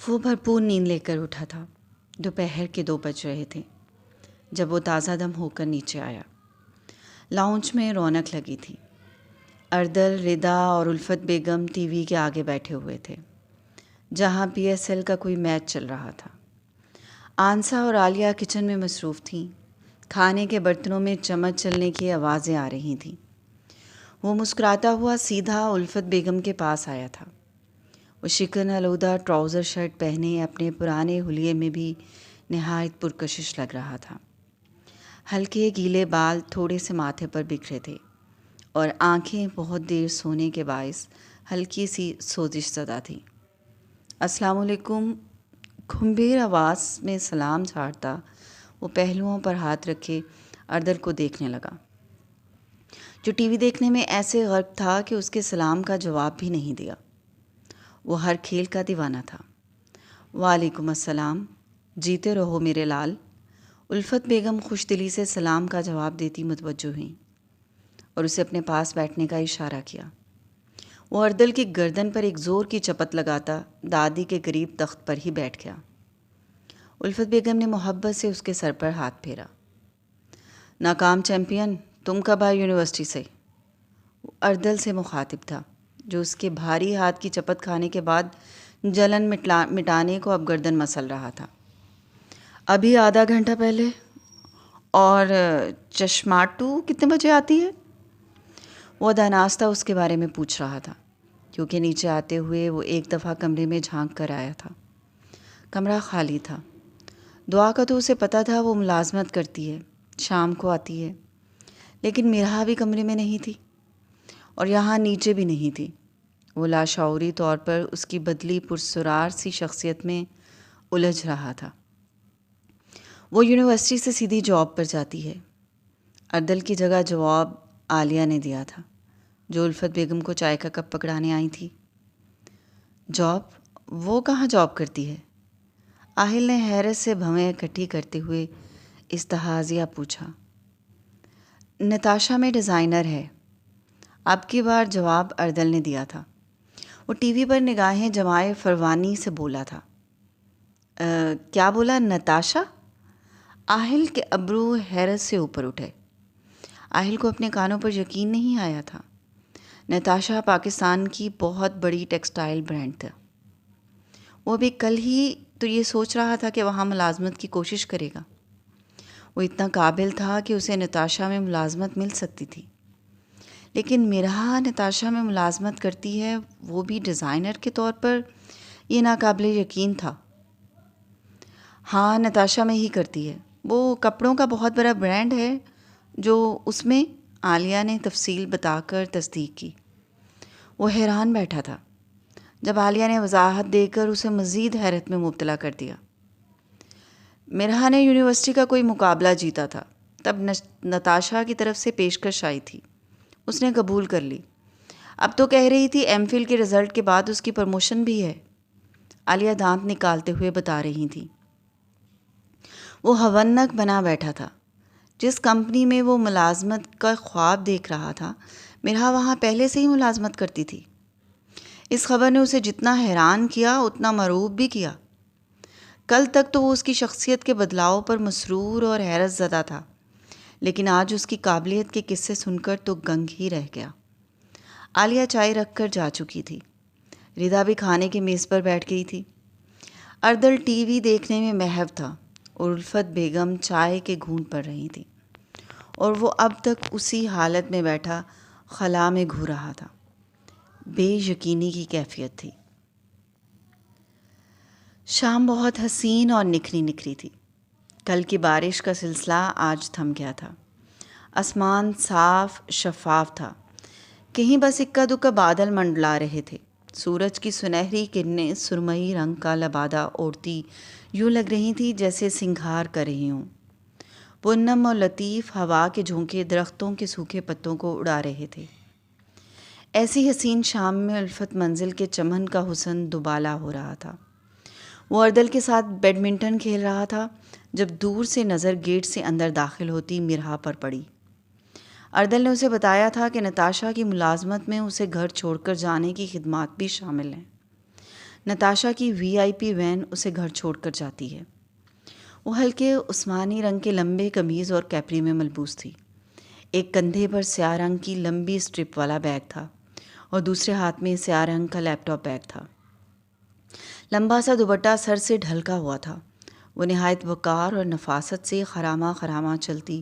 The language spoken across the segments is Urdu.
وہ بھرپور نیند لے کر اٹھا تھا۔ دوپہر کے 2 بج رہے تھے جب وہ تازہ دم ہو کر نیچے آیا۔ لاؤنج میں رونق لگی تھی۔ اردل، ردا اور الفت بیگم ٹی وی کے آگے بیٹھے ہوئے تھے جہاں پی ایس ایل کا کوئی میچ چل رہا تھا۔ آنسا اور عالیہ کچن میں مصروف تھیں۔ کھانے کے برتنوں میں چمچ چلنے کی آوازیں آ رہی تھیں۔ وہ مسکراتا ہوا سیدھا الفت بیگم کے پاس آیا تھا۔ وہ شکن آلودہ ٹراؤزر شرٹ پہنے اپنے پرانے حلیے میں بھی نہایت پرکشش لگ رہا تھا۔ ہلکے گیلے بال تھوڑے سے ماتھے پر بکھرے تھے اور آنکھیں بہت دیر سونے کے باعث ہلکی سی سوزش زدہ تھیں۔ السلام علیکم، گھمبیر آواز میں سلام جھاڑتا وہ پہلوؤں پر ہاتھ رکھے اردل کو دیکھنے لگا، جو ٹی وی دیکھنے میں ایسے غرق تھا کہ اس کے سلام کا جواب بھی نہیں دیا۔ وہ ہر کھیل کا دیوانہ تھا۔ وعلیکم السلام، جیتے رہو میرے لال۔ الفت بیگم خوش دلی سے سلام کا جواب دیتی متوجہ ہوئیں اور اسے اپنے پاس بیٹھنے کا اشارہ کیا۔ وہ اردل کی گردن پر ایک زور کی چپت لگاتا دادی کے قریب تخت پر ہی بیٹھ گیا۔ الفت بیگم نے محبت سے اس کے سر پر ہاتھ پھیرا۔ ناکام چیمپئن، تم کب آئے یونیورسٹی سے؟ وہ اردل سے مخاطب تھا، جو اس کے بھاری ہاتھ کی چپت کھانے کے بعد جلن مٹانے کو اب گردن مسل رہا تھا۔ ابھی آدھا گھنٹہ پہلے۔ اور چشماٹو کتنے بجے آتی ہے؟ وہ داناستہ اس کے بارے میں پوچھ رہا تھا کیونکہ نیچے آتے ہوئے وہ ایک دفعہ کمرے میں جھانک کر آیا تھا۔ کمرہ خالی تھا۔ دعا کا تو اسے پتہ تھا وہ ملازمت کرتی ہے، شام کو آتی ہے، لیکن میرا بھی کمرے میں نہیں تھی اور یہاں نیچے بھی نہیں تھی۔ وہ لاشعوری طور پر اس کی بدلی پرسرار سی شخصیت میں الجھ رہا تھا۔ وہ یونیورسٹی سے سیدھی جاب پر جاتی ہے۔ اردل کی جگہ جواب عالیہ نے دیا تھا، جو الفت بیگم کو چائے کا کپ پکڑانے آئی تھی۔ جاب؟ وہ کہاں جاب کرتی ہے؟ آہل نے حیرت سے بھویں اکٹھی کرتے ہوئے استحاضیہ پوچھا۔ نتاشا میں ڈیزائنر ہے۔ اب کی بار جواب اردل نے دیا تھا۔ وہ ٹی وی پر نگاہیں جمائے فروانی سے بولا تھا۔ کیا بولا؟ نتاشا؟ آہل کے ابرو حیرت سے اوپر اٹھے۔ آہل کو اپنے کانوں پر یقین نہیں آیا تھا۔ نتاشا پاکستان کی بہت بڑی ٹیکسٹائل برانڈ تھا۔ وہ ابھی کل ہی تو یہ سوچ رہا تھا کہ وہاں ملازمت کی کوشش کرے گا۔ وہ اتنا قابل تھا کہ اسے نتاشا میں ملازمت مل سکتی تھی، لیکن میرا نتاشا میں ملازمت کرتی ہے، وہ بھی ڈیزائنر کے طور پر، یہ ناقابل یقین تھا۔ ہاں، نتاشا میں ہی کرتی ہے۔ وہ کپڑوں کا بہت بڑا برانڈ ہے جو اس میں، عالیہ نے تفصیل بتا کر تصدیق کی۔ وہ حیران بیٹھا تھا جب عالیہ نے وضاحت دے کر اسے مزید حیرت میں مبتلا کر دیا۔ مرحا نے یونیورسٹی کا کوئی مقابلہ جیتا تھا، تب نتاشا کی طرف سے پیشکش آئی تھی، اس نے قبول کر لی۔ اب تو کہہ رہی تھی ایم فل کے رزلٹ کے بعد اس کی پروموشن بھی ہے، عالیہ دانت نکالتے ہوئے بتا رہی تھی۔ وہ ہونک بنا بیٹھا تھا۔ جس کمپنی میں وہ ملازمت کا خواب دیکھ رہا تھا، مرحا وہاں پہلے سے ہی ملازمت کرتی تھی۔ اس خبر نے اسے جتنا حیران کیا اتنا مرعوب بھی کیا۔ کل تک تو وہ اس کی شخصیت کے بدلاؤ پر مسرور اور حیرت زدہ تھا، لیکن آج اس کی قابلیت کے قصے سن کر تو گنگ ہی رہ گیا۔ عالیہ چائے رکھ کر جا چکی تھی۔ ردا بھی کھانے کی میز پر بیٹھ گئی تھی۔ اردل ٹی وی دیکھنے میں محو تھا اور الفت بیگم چائے کے گھونٹ پڑ رہی تھی، اور وہ اب تک اسی حالت میں بیٹھا خلا میں گھو رہا تھا۔ بے یقینی کی کیفیت تھی۔ شام بہت حسین اور نکھری نکھری تھی۔ کل کی بارش کا سلسلہ آج تھم گیا تھا۔ آسمان صاف شفاف تھا، کہیں بس اکا دکا بادل منڈلا رہے تھے۔ سورج کی سنہری کرنیں سرمئی رنگ کا لبادہ اوڑھتی یوں لگ رہی تھی جیسے سنگھار کر رہی ہوں۔ پونم اور لطیف ہوا کے جھونکے درختوں کے سوکھے پتوں کو اڑا رہے تھے۔ ایسی حسین شام میں الفت منزل کے چمن کا حسن دوبالا ہو رہا تھا۔ وہ اردل کے ساتھ بیڈمنٹن کھیل رہا تھا جب دور سے نظر گیٹ سے اندر داخل ہوتی مرحا پر پڑی۔ اردل نے اسے بتایا تھا کہ نتاشا کی ملازمت میں اسے گھر چھوڑ کر جانے کی خدمات بھی شامل ہیں۔ نتاشا کی VIP وین اسے گھر چھوڑ کر جاتی ہے۔ وہ ہلکے عثمانی رنگ کے لمبے قمیض اور کیپری میں ملبوس تھی۔ ایک کندھے پر سیاہ رنگ کی لمبی اسٹرپ والا بیگ تھا اور دوسرے ہاتھ میں سیاہ رنگ کا لیپ ٹاپ بیگ تھا۔ لمبا سا دوپٹہ سر سے ڈھلکا ہوا تھا۔ وہ نہایت وقار اور نفاست سے خراماں خراماں چلتی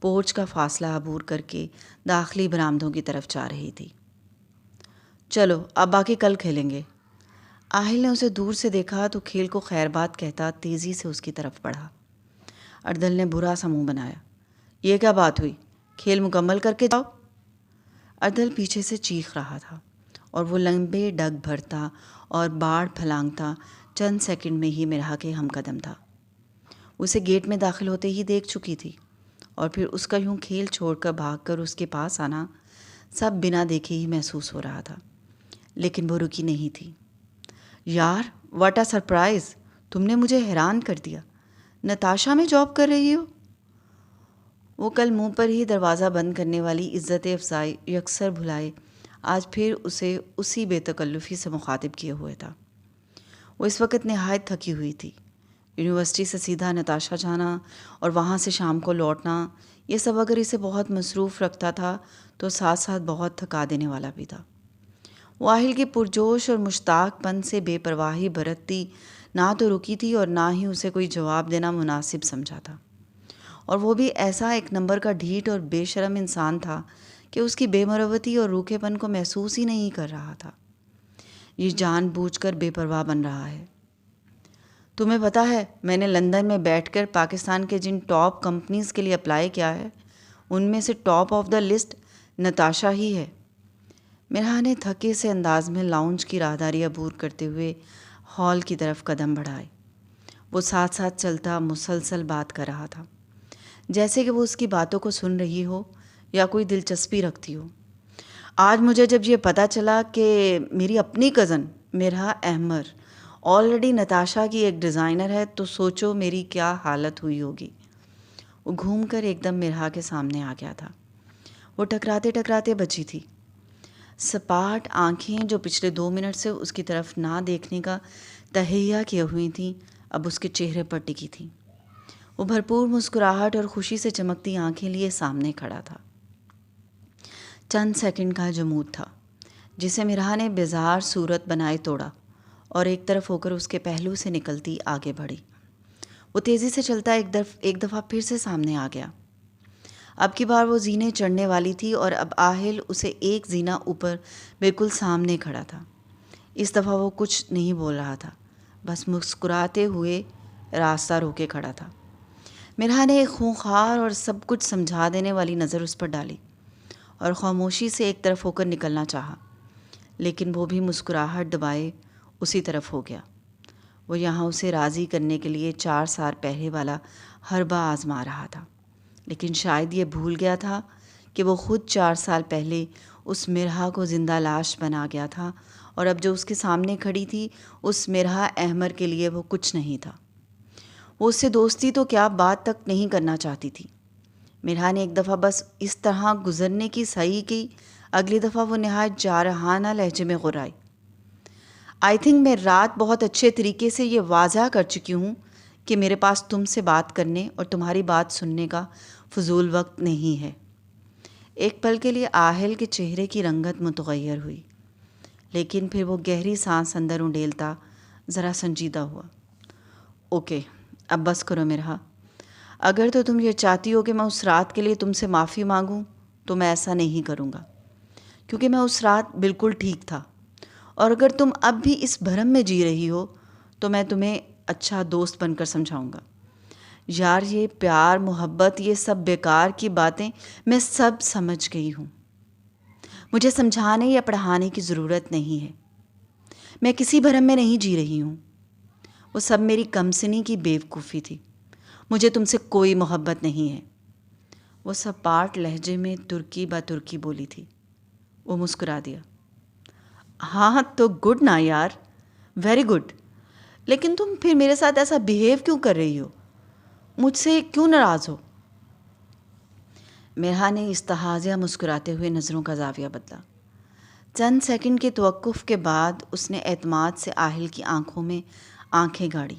پورچ کا فاصلہ عبور کر کے داخلی برآمدوں کی طرف جا رہی تھی۔ چلو اب باقی کل کھیلیں گے۔ آہل نے اسے دور سے دیکھا تو کھیل کو خیر بات کہتا تیزی سے اس کی طرف بڑھا۔ اردل نے برا سا منہ بنایا۔ یہ کیا بات ہوئی؟ کھیل مکمل کر کے جاؤ۔ اردل پیچھے سے چیخ رہا تھا اور وہ لمبے ڈگ بھرتا اور باڑ پھلانگتا چند سیکنڈ میں ہی مرہا کے ہم قدم تھا۔ اسے گیٹ میں داخل ہوتے ہی دیکھ چکی تھی اور پھر اس کا یوں کھیل چھوڑ کر بھاگ کر اس کے پاس آنا سب بنا دیکھے ہی محسوس ہو رہا تھا، لیکن وہ رکی نہیں تھی۔ یار واٹ اے سرپرائز! تم نے مجھے حیران کر دیا۔ نتاشا میں جاب کر رہی ہو؟ وہ کل منہ پر ہی دروازہ بند کرنے والی عزت افزائی یکسر بھلائے آج پھر اسے اسی بے تکلفی سے مخاطب کیے ہوئے تھا۔ وہ اس وقت نہایت تھکی ہوئی تھی۔ یونیورسٹی سے سیدھا نتاشا جانا اور وہاں سے شام کو لوٹنا، یہ سب اگر اسے بہت مصروف رکھتا تھا تو ساتھ ساتھ بہت تھکا دینے والا بھی تھا۔ وہ آہل کے پرجوش اور مشتاق پن سے بے پرواہی برتتی نہ تو رکی تھی اور نہ ہی اسے کوئی جواب دینا مناسب سمجھا تھا، اور وہ بھی ایسا ایک نمبر کا ڈھیٹ اور بے شرم انسان تھا کہ اس کی بے مروتی اور روکھے پن کو محسوس ہی نہیں کر رہا تھا۔ یہ جان بوجھ کر بے پرواہ بن رہا ہے۔ تمہیں پتہ ہے میں نے لندن میں بیٹھ کر پاکستان کے جن ٹاپ کمپنیز کے لیے اپلائی کیا ہے ان میں سے top of the list Natasha ہی ہے۔ مرہا نے تھکے سے انداز میں لاؤنج کی راہداری عبور کرتے ہوئے ہال کی طرف قدم بڑھائے۔ وہ ساتھ ساتھ چلتا مسلسل بات کر رہا تھا، جیسے کہ وہ اس کی باتوں کو سن رہی ہو یا کوئی دلچسپی رکھتی ہو۔ آج مجھے جب یہ پتہ چلا کہ میری اپنی کزن مرہا احمر آلریڈی نتاشا کی ایک ڈیزائنر ہے تو سوچو میری کیا حالت ہوئی ہوگی۔ وہ گھوم کر ایک دم مرہا کے سامنے آ گیا تھا۔ وہ ٹکراتے ٹکراتے بچی تھی۔ سپاٹ آنکھیں جو پچھلے 2 منٹ سے اس کی طرف نہ دیکھنے کا تہیہ کیے ہوئی تھیں اب اس کے چہرے پر ٹکی تھیں۔ وہ بھرپور مسکراہٹ اور خوشی سے چمکتی آنکھیں لیے سامنے کھڑا تھا۔ چند سیکنڈ کا جمود تھا جسے مرہا نے بیزار صورت بنائے توڑا اور ایک طرف ہو کر اس کے پہلو سے نکلتی آگے بڑھی۔ وہ تیزی سے چلتا ایک دفعہ پھر سے سامنے آ گیا۔ اب کی بار وہ زینے چڑھنے والی تھی اور اب آہل اسے ایک زینہ اوپر بالکل سامنے کھڑا تھا۔ اس دفعہ وہ کچھ نہیں بول رہا تھا، بس مسکراتے ہوئے راستہ روکے کھڑا تھا۔ مرہا نے ایک خونخوار اور سب کچھ سمجھا دینے والی نظر اس پر ڈالی اور خاموشی سے ایک طرف ہو کر نکلنا چاہا، لیکن وہ بھی مسکراہٹ دبائے اسی طرف ہو گیا۔ وہ یہاں اسے راضی کرنے کے لیے 4 سال پہلے والا حربہ آزما رہا تھا، لیکن شاید یہ بھول گیا تھا کہ وہ خود 4 سال پہلے اس مرہا کو زندہ لاش بنا گیا تھا، اور اب جو اس کے سامنے کھڑی تھی اس مرہا احمر کے لیے وہ کچھ نہیں تھا۔ وہ اس سے دوستی تو کیا بات تک نہیں کرنا چاہتی تھی۔ مرہا نے ایک دفعہ بس اس طرح گزرنے کی صحیح کی، اگلی دفعہ وہ نہایت جارحانہ لہجے میں غرائی۔ آئی تھنک میں رات بہت اچھے طریقے سے یہ واضح کر چکی ہوں کہ میرے پاس تم سے بات کرنے اور تمہاری بات سننے کا فضول وقت نہیں ہے۔ ایک پل کے لیے آہل کے چہرے کی رنگت متغیر ہوئی، لیکن پھر وہ گہری سانس اندر انڈیلتا ذرا سنجیدہ ہوا۔ اوکے اب بس کرو مرہا، اگر تو تم یہ چاہتی ہو کہ میں اس رات کے لیے تم سے معافی مانگوں تو میں ایسا نہیں کروں گا، کیونکہ میں اس رات بالکل ٹھیک تھا، اور اگر تم اب بھی اس بھرم میں جی رہی ہو تو میں تمہیں اچھا دوست بن کر سمجھاؤں گا۔ یار یہ پیار محبت یہ سب بیکار کی باتیں میں سب سمجھ گئی ہوں، مجھے سمجھانے یا پڑھانے کی ضرورت نہیں ہے۔ میں کسی بھرم میں نہیں جی رہی ہوں، وہ سب میری کمسنی کی بیوقوفی تھی، مجھے تم سے کوئی محبت نہیں ہے۔ وہ سپاٹ لہجے میں ترکی با ترکی بولی تھی۔ وہ مسکرا دیا۔ ہاں تو گڈ نا یار، ویری گڈ، لیکن تم پھر میرے ساتھ ایسا بیہیو کیوں کر رہی ہو؟ مجھ سے کیوں ناراض ہو؟ مرہا نے استحاضہ مسکراتے ہوئے نظروں کا زاویہ بدلا۔ چند سیکنڈ کے توقف کے بعد اس نے اعتماد سے آہل کی آنکھوں میں آنکھیں گاڑی.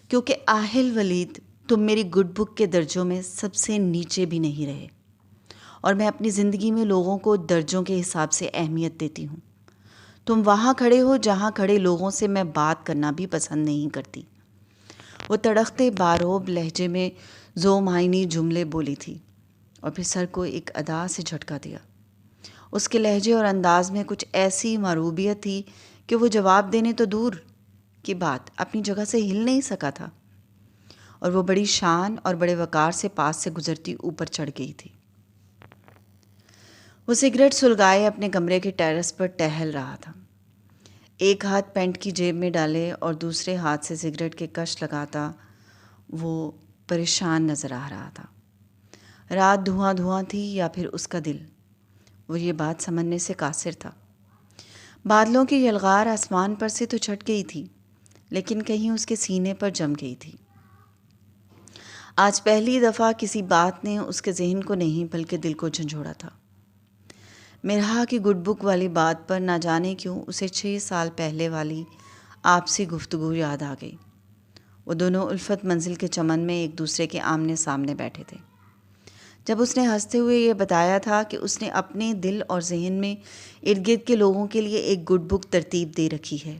کیونکہ آہل ولید، تم میری گڈ بک کے درجوں میں سب سے نیچے بھی نہیں رہے، اور میں اپنی زندگی میں لوگوں کو درجوں کے حساب سے اہمیت دیتی ہوں. تم وہاں کھڑے ہو جہاں کھڑے لوگوں سے میں بات کرنا بھی پسند نہیں کرتی. وہ تڑختے باروب لہجے میں ذو معنی جملے بولی تھی اور پھر سر کو ایک ادا سے جھٹکا دیا. اس کے لہجے اور انداز میں کچھ ایسی معروبیت تھی کہ وہ جواب دینے تو دور کی بات اپنی جگہ سے ہل نہیں سکا تھا، اور وہ بڑی شان اور بڑے وقار سے پاس سے گزرتی اوپر چڑھ گئی تھی. وہ سگریٹ سلگائے اپنے کمرے کے ٹیرس پر ٹہل رہا تھا، ایک ہاتھ پینٹ کی جیب میں ڈالے اور دوسرے ہاتھ سے سگریٹ کے کش لگاتا. وہ پریشان نظر آ رہا تھا. رات دھواں دھواں تھی یا پھر اس کا دل؟ وہ یہ بات سمجھنے سے قاصر تھا. بادلوں کی یلغار آسمان پر سے تو چھٹ گئی تھی، لیکن کہیں اس کے سینے پر جم گئی تھی. آج پہلی دفعہ کسی بات نے اس کے ذہن کو نہیں بلکہ دل کو جھنجھوڑا تھا. مرحا کی گڈ بک والی بات پر نہ جانے کیوں اسے 6 سال پہلے والی آپسی گفتگو یاد آ گئی. وہ دونوں الفت منزل کے چمن میں ایک دوسرے کے آمنے سامنے بیٹھے تھے. جب اس نے ہنستے ہوئے یہ بتایا تھا کہ اس نے اپنے دل اور ذہن میں ارد گرد کے لوگوں کے لیے ایک گڈ بک ترتیب دے رکھی ہے،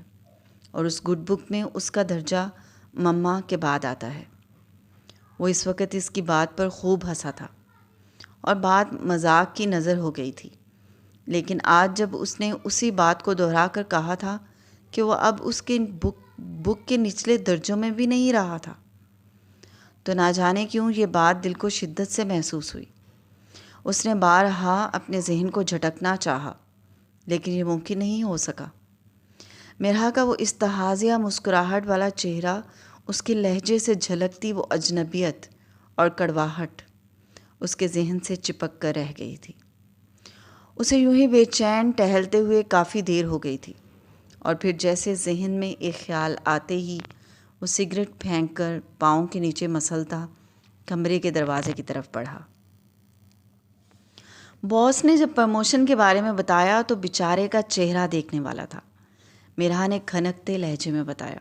اور اس گڈ بک میں اس کا درجہ مما کے بعد آتا ہے. وہ اس وقت اس کی بات پر خوب ہنسا تھا اور بات مذاق کی نظر ہو گئی تھی، لیکن آج جب اس نے اسی بات کو دہرا کر کہا تھا کہ وہ اب اس کے بک کے نچلے درجوں میں بھی نہیں رہا تھا، تو نہ جانے کیوں یہ بات دل کو شدت سے محسوس ہوئی. اس نے بارہا اپنے ذہن کو جھٹکنا چاہا، لیکن یہ ممکن نہیں ہو سکا. مرحا کا وہ استحاضیہ مسکراہٹ والا چہرہ، اس کے لہجے سے جھلکتی وہ اجنبیت اور کڑواہٹ اس کے ذہن سے چپک کر رہ گئی تھی. اسے یوں ہی بے چین ٹہلتے ہوئے کافی دیر ہو گئی تھی، اور پھر جیسے ذہن میں ایک خیال آتے ہی وہ سگریٹ پھینک کر پاؤں کے نیچے مسلتا کمرے کے دروازے کی طرف بڑھا. باس نے جب پروموشن کے بارے میں بتایا تو بیچارے کا چہرہ دیکھنے والا تھا. مرحا نے کھنکتے لہجے میں بتایا.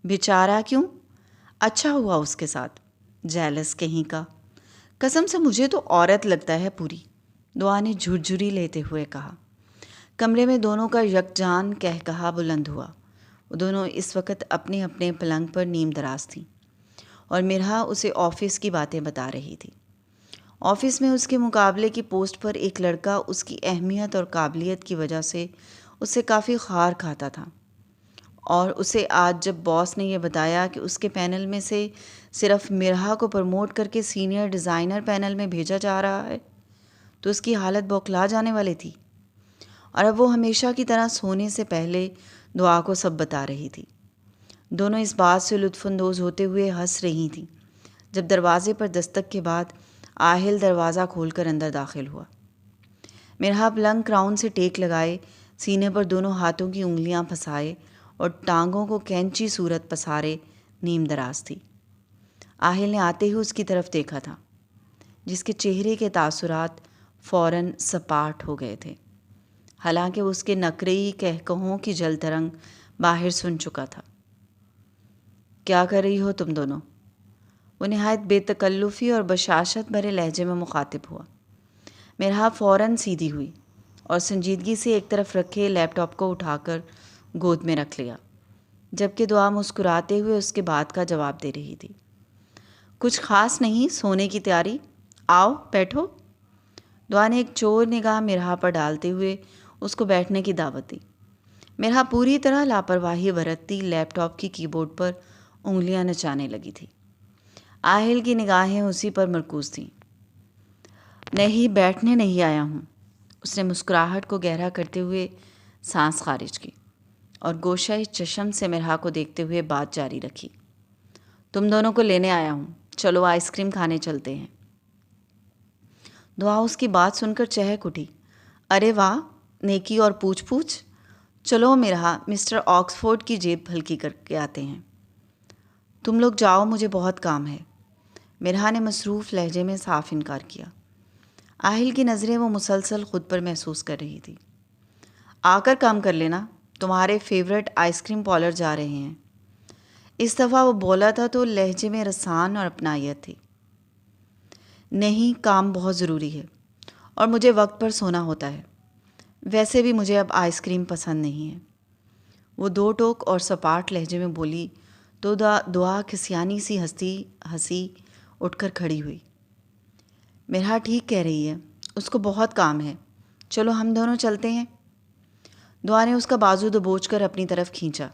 بیچارہ کیوں؟ اچھا ہوا اس کے ساتھ. جیلس کہیں کا. قسم سے مجھے تو عورت لگتا ہے پوری، دعا نے جھرجھری لیتے ہوئے کہا. کمرے میں دونوں کا یکجان قہقہا بلند ہوا. وہ دونوں اس وقت اپنے اپنے پلنگ پر نیم دراز تھیں، اور مرحا اسے آفس کی باتیں بتا رہی تھی. آفس میں اس کے مقابلے کی پوسٹ پر ایک لڑکا اس کی اہمیت اور قابلیت کی وجہ سے اس سے کافی خار کھاتا تھا، اور اسے آج جب باس نے یہ بتایا کہ اس کے پینل میں سے صرف مرحا کو پروموٹ کر کے سینئر ڈیزائنر پینل میں بھیجا جا رہا ہے تو اس کی حالت بوکھلا جانے والی تھی. اور اب وہ ہمیشہ کی طرح سونے سے پہلے دعا کو سب بتا رہی تھی. دونوں اس بات سے لطف اندوز ہوتے ہوئے ہنس رہی تھیں جب دروازے پر دستک کے بعد آہل دروازہ کھول کر اندر داخل ہوا. مرحا پلنگ کراؤن سے ٹیک لگائے، سینے پر دونوں ہاتھوں کی انگلیاں پھنسائے اور ٹانگوں کو کینچی صورت پسارے نیم دراز تھی. آہل نے آتے ہی اس کی طرف دیکھا تھا، جس کے چہرے کے تاثرات فوراً سپاٹ ہو گئے تھے، حالانکہ اس کے نکرئی کہکہوں کی جل ترنگ باہر سن چکا تھا. کیا کر رہی ہو تم دونوں؟ وہ نہایت بے تکلفی اور بشاشت بھرے لہجے میں مخاطب ہوا. مرحا فوراً سیدھی ہوئی اور سنجیدگی سے ایک طرف رکھے لیپ ٹاپ کو اٹھا کر گود میں رکھ لیا، جبکہ دعا مسکراتے ہوئے اس کے بات کا جواب دے رہی تھی. کچھ خاص نہیں، سونے کی تیاری. آؤ بیٹھو. دعا نے ایک چور نگاہ مرحا پر ڈالتے ہوئے اس کو بیٹھنے کی دعوت دی. مرحا پوری طرح لاپرواہی برتتی لیپ ٹاپ کی کی بورڈ پر انگلیاں نچانے لگی تھی. آہل کی نگاہیں اسی پر مرکوز تھیں. نہیں، بیٹھنے نہیں آیا ہوں. اس نے مسکراہٹ کو گہرا کرتے ہوئے سانس خارج کی اور گوشہ چشم سے مرحا کو دیکھتے ہوئے بات جاری رکھی. تم دونوں کو لینے آیا ہوں، چلو آئس کریم کھانے چلتے ہیں. دعا اس کی بات سن کر چہک اٹھی. ارے واہ، نیکی اور پوچھ پوچھ. چلو مرحا، مسٹر آکسفورڈ کی جیب ہلکی کر کے آتے ہیں. تم لوگ جاؤ، مجھے بہت کام ہے. مرحا نے مصروف لہجے میں صاف انکار کیا. آہل کی نظریں وہ مسلسل خود پر محسوس کر رہی تھی. آ کر کام کر لینا، تمہارے فیورٹ آئس کریم پارلر جا رہے ہیں۔ اس دفعہ وہ بولا تھا تو لہجے میں رسان اور اپنائیت تھی۔ نہیں، کام بہت ضروری ہے اور مجھے وقت پر سونا ہوتا ہے۔ ویسے بھی مجھے اب آئس کریم پسند نہیں ہے۔ وہ 2 ٹوک اور سپاٹ لہجے میں بولی تو دعا کھسیانی سی ہنسی اٹھ کر کھڑی ہوئی۔ مرحا ٹھیک کہہ رہی ہے، اس کو بہت کام ہے، چلو ہم دونوں چلتے ہیں۔ دعا نے اس کا بازو دبوچ کر اپنی طرف کھینچا۔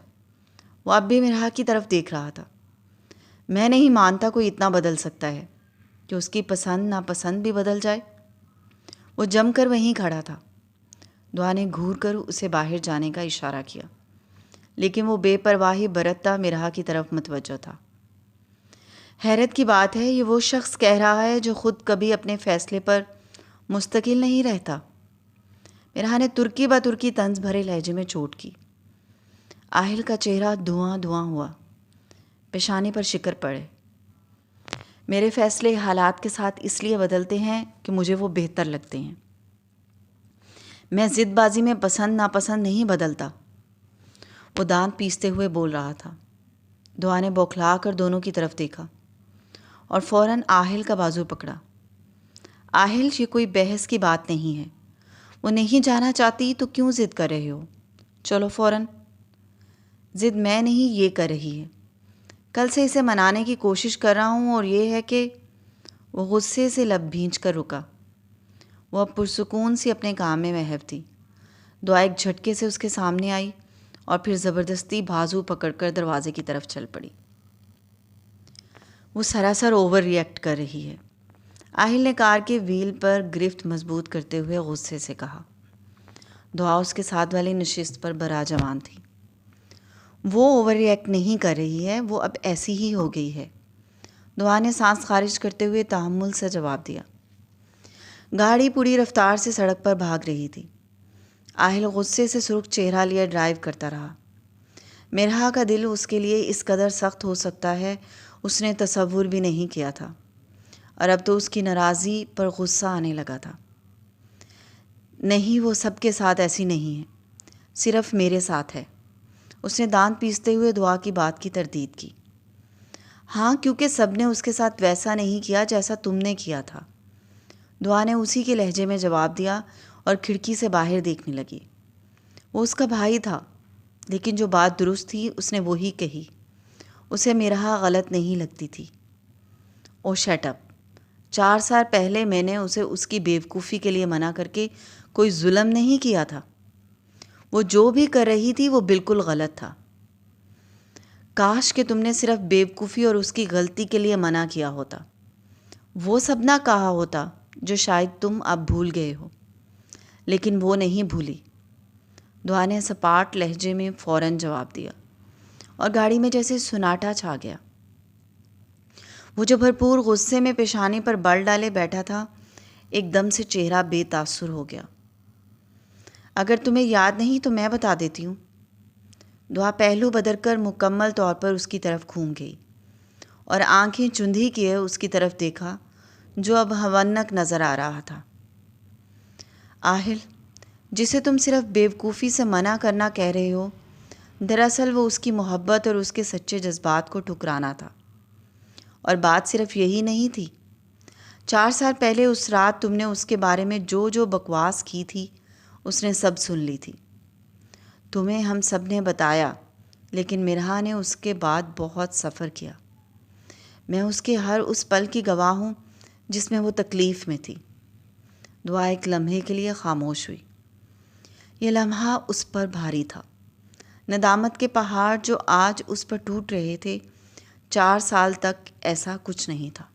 وہ اب بھی مرحا کی طرف دیکھ رہا تھا۔ میں نہیں مانتا کوئی اتنا بدل سکتا ہے کہ اس کی پسند ناپسند بھی بدل جائے۔ وہ جم کر وہیں کھڑا تھا۔ دعا نے گھور کر اسے باہر جانے کا اشارہ کیا، لیکن وہ بے پرواہی برتتا مرحا کی طرف متوجہ تھا۔ حیرت کی بات ہے، یہ وہ شخص کہہ رہا ہے جو خود کبھی اپنے فیصلے پر مستقل نہیں رہتا۔ مرحا نے ترکی بترکی طنز بھرے لہجے میں چوٹ کی۔ آہل کا چہرہ دھواں دھواں ہوا، پیشانی پر شکر پڑے۔ میرے فیصلے حالات کے ساتھ اس لیے بدلتے ہیں کہ مجھے وہ بہتر لگتے ہیں۔ میں ضد بازی میں پسند ناپسند نہیں بدلتا۔ وہ دانت پیستے ہوئے بول رہا تھا۔ دعا نے بوکھلا کر دونوں کی طرف دیکھا اور فوراً آہل کا بازو پکڑا۔ آہل، یہ کوئی بحث کی بات نہیں ہے۔ وہ نہیں جانا چاہتی تو کیوں ضد کر رہے ہو؟ چلو فوراً۔ ضد میں نہیں، یہ کر رہی ہے۔ کل سے اسے منانے کی کوشش کر رہا ہوں اور یہ ہے کہ… وہ غصے سے لب بھینچ کر رکا۔ وہ اب پرسکون سی اپنے کام میں محو تھی۔ دعا ایک جھٹکے سے اس کے سامنے آئی اور پھر زبردستی بازو پکڑ کر دروازے کی طرف چل پڑی۔ وہ سراسر اوور ری ایکٹ کر رہی ہے، آہل نے کار کے وہیل پر گرفت مضبوط کرتے ہوئے غصے سے کہا۔ دعا اس کے ساتھ والی نشست پر براجمان تھی۔ وہ اوور ری ایکٹ نہیں کر رہی ہے، وہ اب ایسی ہی ہو گئی ہے۔ دعا نے سانس خارج کرتے ہوئے تحمل سے جواب دیا۔ گاڑی پوری رفتار سے سڑک پر بھاگ رہی تھی۔ آہل غصے سے سرخ چہرہ لیے ڈرائیو کرتا رہا۔ مرحا کا دل اس کے لیے اس قدر سخت ہو سکتا ہے اس نے تصور بھی نہیں کیا تھا، اور اب تو اس کی ناراضی پر غصہ آنے لگا تھا۔ نہیں، وہ سب کے ساتھ ایسی نہیں ہے، صرف میرے ساتھ ہے۔ اس نے دانت پیستے ہوئے دعا کی بات کی تردید کی۔ ہاں، کیونکہ سب نے اس کے ساتھ ویسا نہیں کیا جیسا تم نے کیا تھا۔ دعا نے اسی کے لہجے میں جواب دیا اور کھڑکی سے باہر دیکھنے لگی۔ وہ اس کا بھائی تھا، لیکن جو بات درست تھی اس نے وہی کہی۔ اسے مرحا غلط نہیں لگتی تھی۔ او شٹ اپ! 4 سال پہلے میں نے اسے اس کی بیوقوفی کے لیے منع کر کے کوئی ظلم نہیں کیا تھا۔ وہ جو بھی کر رہی تھی وہ بالکل غلط تھا۔ کاش کہ تم نے صرف بیوقوفی اور اس کی غلطی کے لیے منع کیا ہوتا، وہ سب نہ کہا ہوتا جو شاید تم اب بھول گئے ہو، لیکن وہ نہیں بھولی۔ دعا نے سپاٹ لہجے میں فوراً جواب دیا اور گاڑی میں جیسے سناٹا چھا گیا۔ وہ جو بھرپور غصے میں پیشانی پر بل ڈالے بیٹھا تھا، ایک دم سے چہرہ بے تاثر ہو گیا۔ اگر تمہیں یاد نہیں تو میں بتا دیتی ہوں۔ دعا پہلو بدل کر مکمل طور پر اس کی طرف گھوم گئی اور آنکھیں چندھی کیے اس کی طرف دیکھا جو اب ہونک نظر آ رہا تھا۔ آہل، جسے تم صرف بیوقوفی سے منع کرنا کہہ رہے ہو، دراصل وہ اس کی محبت اور اس کے سچے جذبات کو ٹھکرانا تھا۔ اور بات صرف یہی نہیں تھی۔ 4 سال پہلے اس رات تم نے اس کے بارے میں جو بکواس کی تھی اس نے سب سن لی تھی۔ تمہیں ہم سب نے بتایا، لیکن مرحا نے اس کے بعد بہت سفر کیا۔ میں اس کے ہر اس پل کی گواہ ہوں جس میں وہ تکلیف میں تھی۔ دعا ایک لمحے کے لیے خاموش ہوئی۔ یہ لمحہ اس پر بھاری تھا۔ ندامت کے پہاڑ جو آج اس پر ٹوٹ رہے تھے، 4 سال تک ایسا کچھ نہیں تھا۔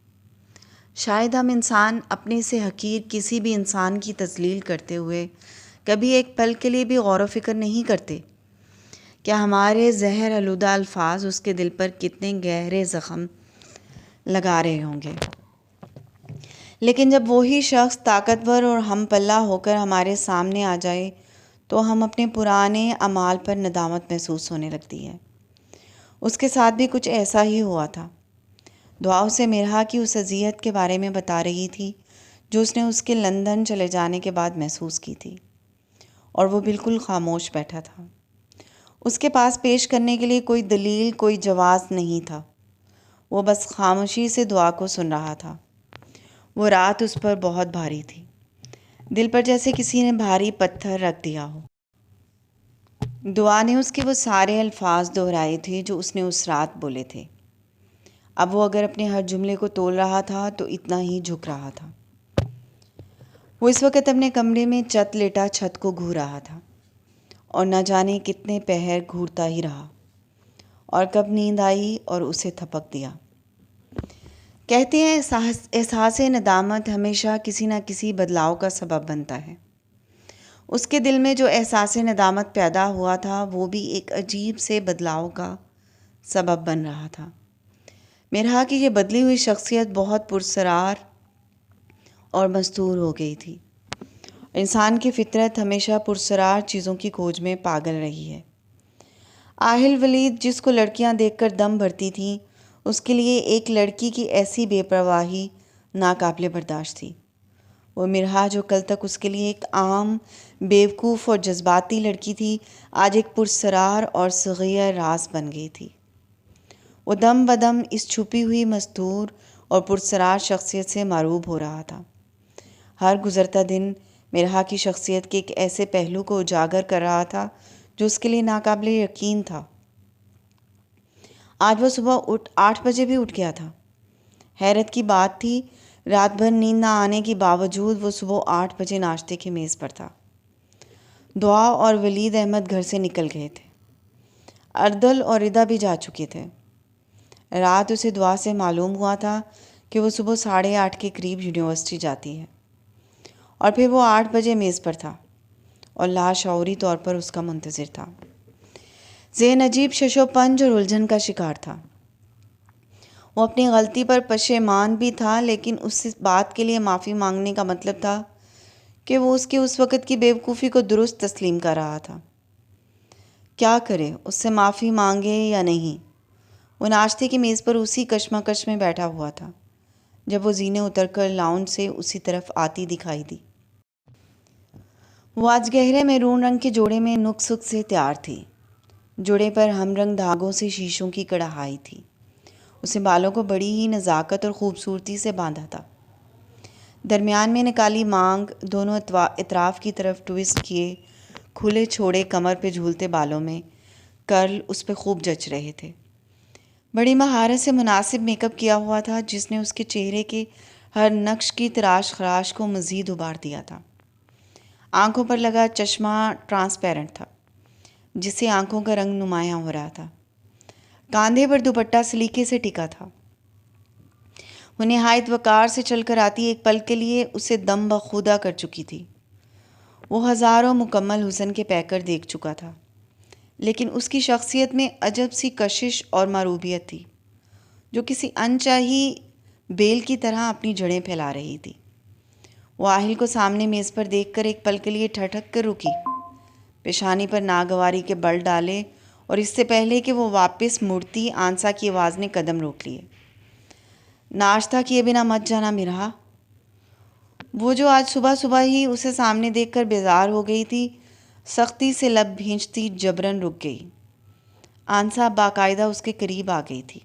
شاید ہم انسان اپنے سے حقیر کسی بھی انسان کی تذلیل کرتے ہوئے کبھی ایک پل کے لیے بھی غور و فکر نہیں کرتے کیا ہمارے زہر آلودہ الفاظ اس کے دل پر کتنے گہرے زخم لگا رہے ہوں گے۔ لیکن جب وہی شخص طاقتور اور ہم پلہ ہو کر ہمارے سامنے آ جائے تو ہم اپنے پرانے اعمال پر ندامت محسوس ہونے لگتی ہے۔ اس کے ساتھ بھی کچھ ایسا ہی ہوا تھا۔ دعا اسے مرحا کی اس اذیت کے بارے میں بتا رہی تھی جو اس نے اس کے لندن چلے جانے کے بعد محسوس کی تھی۔ اور وہ بالکل خاموش بیٹھا تھا۔ اس کے پاس پیش کرنے کے لیے کوئی دلیل، کوئی جواز نہیں تھا۔ وہ بس خاموشی سے دعا کو سن رہا تھا۔ وہ رات اس پر بہت بھاری تھی، دل پر جیسے کسی نے بھاری پتھر رکھ دیا ہو۔ دعا نے اس کے وہ سارے الفاظ دہرائے تھے جو اس نے اس رات بولے تھے۔ اب وہ اگر اپنے ہر جملے کو تول رہا تھا تو اتنا ہی جھک رہا تھا۔ وہ اس وقت اپنے کمرے میں چت لیٹا چھت کو گھور رہا تھا، اور نہ جانے کتنے پہر گھورتا ہی رہا، اور کب نیند آئی اور اسے تھپک دیا۔ کہتے ہیں احساس ندامت ہمیشہ کسی نہ کسی بدلاؤ کا سبب بنتا ہے۔ اس کے دل میں جو احساس ندامت پیدا ہوا تھا وہ بھی ایک عجیب سے بدلاؤ کا سبب بن رہا تھا۔ میرا کہ یہ بدلی ہوئی شخصیت بہت پرسرار اور مستور ہو گئی تھی۔ انسان کی فطرت ہمیشہ پرسرار چیزوں کی کھوج میں پاگل رہی ہے۔ آہل ولید جس کو لڑکیاں دیکھ کر دم بھرتی تھیں، اس کے لیے ایک لڑکی کی ایسی بے پرواہی ناقابل برداشت تھی۔ وہ مرحا جو کل تک اس کے لیے ایک عام، بیوقوف اور جذباتی لڑکی تھی، آج ایک پرسرار اور صغیر راز بن گئی تھی۔ وہ دم بدم اس چھپی ہوئی مستور اور پرسرار شخصیت سے معروب ہو رہا تھا۔ ہر گزرتا دن مرحا کی شخصیت کے ایک ایسے پہلو کو اجاگر کر رہا تھا جو اس کے لیے ناقابل یقین تھا۔ آج وہ صبح 8 بجے بھی اٹھ گیا تھا۔ حیرت کی بات تھی، رات بھر نیند نہ آنے کے باوجود وہ صبح 8 بجے ناشتے کی میز پر تھا۔ دعا اور ولید احمد گھر سے نکل گئے تھے۔ اردل اور ردا بھی جا چکے تھے۔ رات اسے دعا سے معلوم ہوا تھا کہ وہ صبح 8:30 کے قریب یونیورسٹی جاتی ہے، اور پھر وہ 8 بجے میز پر تھا اور لاشعوری طور پر اس کا منتظر تھا۔ ذہن عجیب شش و پنج اور الجھن کا شکار تھا۔ وہ اپنی غلطی پر پشیمان بھی تھا، لیکن اس بات کے لیے معافی مانگنے کا مطلب تھا کہ وہ اس کی اس وقت کی بیوقوفی کو درست تسلیم کر رہا تھا۔ کیا کرے، اس سے معافی مانگے یا نہیں؟ وہ ناشتے کی میز پر اسی کشمکش میں بیٹھا ہوا تھا جب وہ زینے اتر کر لاؤنج سے اسی طرف آتی دکھائی دی۔ وہ آج گہرے میرون رنگ کے جوڑے میں نک سک سے تیار تھی۔ جوڑے پر ہم رنگ دھاگوں سے شیشوں کی کڑھائی تھی۔ اسے بالوں کو بڑی ہی نزاکت اور خوبصورتی سے باندھا تھا۔ درمیان میں نکالی مانگ، دونوں اطراف کی طرف ٹویسٹ کیے کھلے چھوڑے کمر پہ جھولتے بالوں میں کرل اس پہ خوب جچ رہے تھے۔ بڑی مہارت سے مناسب میک اپ کیا ہوا تھا جس نے اس کے چہرے کے ہر نقش کی تراش خراش کو مزید ابھار دیا تھا۔ آنکھوں پر لگا چشمہ ٹرانسپیرنٹ تھا جس سے آنکھوں کا رنگ نمایاں ہو رہا تھا۔ کاندھے پر دوپٹہ سلیقے سے ٹکا تھا۔ وہ نہایت وقار سے چل کر آتی ایک پل کے لیے اسے دم بخودہ کر چکی تھی۔ وہ ہزاروں مکمل حسن کے پیکر دیکھ چکا تھا، لیکن اس کی شخصیت میں عجب سی کشش اور معروبیت تھی جو کسی انچاہی بیل کی طرح اپنی جڑیں پھیلا رہی تھی۔ وہ آہل کو سامنے میز پر دیکھ کر ایک پل کے لیے ٹھٹک کر رکی، پیشانی پر ناگواری کے بل ڈالے، اور اس سے پہلے کہ وہ واپس مڑتی آنسا کی آواز نے قدم روک لیے۔ ناشتہ کیے بنا مت جانا مرحا۔ وہ جو آج صبح صبح ہی اسے سامنے دیکھ کر بیزار ہو گئی تھی، سختی سے لب بھینچتی جبراً رک گئی۔ آنسا باقاعدہ اس کے قریب آ گئی تھی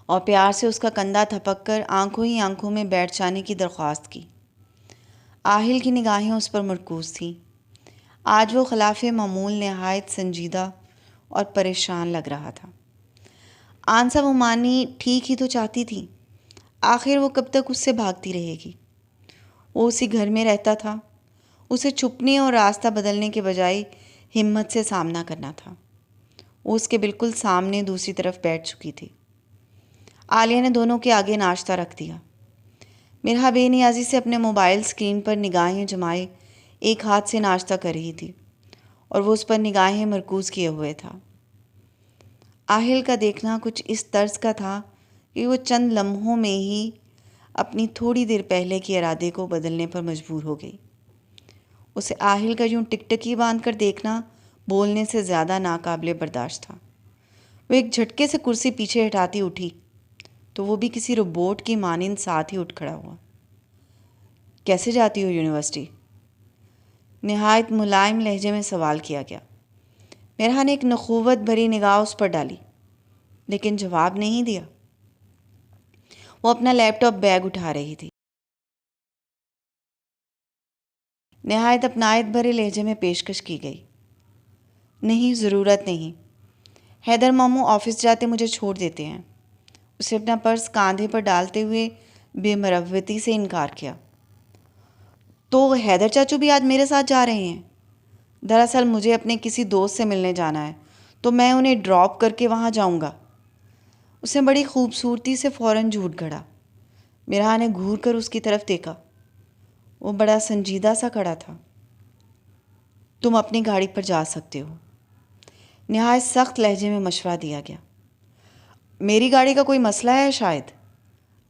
اور پیار سے اس کا کندھا تھپک کر آنکھوں ہی آنکھوں میں بیٹھ جانے کی درخواست کی۔ آہل کی نگاہیں اس پر مرکوز تھیں۔ آج وہ خلاف معمول نہایت سنجیدہ اور پریشان لگ رہا تھا۔ آنسا وہ مانی ٹھیک ہی تو چاہتی تھی، آخر وہ کب تک اس سے بھاگتی رہے گی؟ وہ اسی گھر میں رہتا تھا، اسے چھپنے اور راستہ بدلنے کے بجائے ہمت سے سامنا کرنا تھا۔ وہ اس کے بالکل سامنے دوسری طرف بیٹھ چکی تھی۔ عالیہ نے دونوں کے آگے ناشتہ رکھ دیا۔ مرحا بے نیازی سے اپنے موبائل اسکرین پر نگاہیں جمائے ایک ہاتھ سے ناشتہ کر رہی تھی اور وہ اس پر نگاہیں مرکوز کیے ہوئے تھا۔ آہل کا دیکھنا کچھ اس طرز کا تھا کہ وہ چند لمحوں میں ہی اپنی تھوڑی دیر پہلے کے ارادے کو بدلنے پر مجبور ہو گئی۔ اسے آہل کا یوں ٹکٹکی باندھ کر دیکھنا بولنے سے زیادہ ناقابل برداشت تھا۔ وہ ایک جھٹکے سے کرسی پیچھے ہٹاتی اٹھی تو وہ بھی کسی روبوٹ کی مانند ساتھ ہی اٹھ کھڑا ہوا۔ کیسے جاتی ہو یونیورسٹی؟ نہایت ملائم لہجے میں سوال کیا گیا۔ میرا نے ایک نخوت بھری نگاہ اس پر ڈالی، لیکن جواب نہیں دیا۔ وہ اپنا لیپ ٹاپ بیگ اٹھا رہی تھی۔ نہایت اپنائیت بھرے لہجے میں پیشکش کی گئی۔ نہیں، ضرورت نہیں، حیدر ماموں آفس جاتے مجھے چھوڑ دیتے ہیں۔ اسے اپنا پرس کاندھے پر ڈالتے ہوئے بے مروتی سے انکار کیا۔ تو حیدر چاچو بھی آج میرے ساتھ جا رہے ہیں؟ دراصل مجھے اپنے کسی دوست سے ملنے جانا ہے، تو میں انہیں ڈراپ کر کے وہاں جاؤں گا۔ اس نے بڑی خوبصورتی سے فوراً جھوٹ گھڑا۔ میرا نے گھور کر اس کی طرف دیکھا۔ وہ بڑا سنجیدہ سا کھڑا تھا۔ تم اپنی گاڑی پر جا سکتے ہو، نہایت سخت لہجے میں مشورہ دیا گیا۔ میری گاڑی کا کوئی مسئلہ ہے شاید؟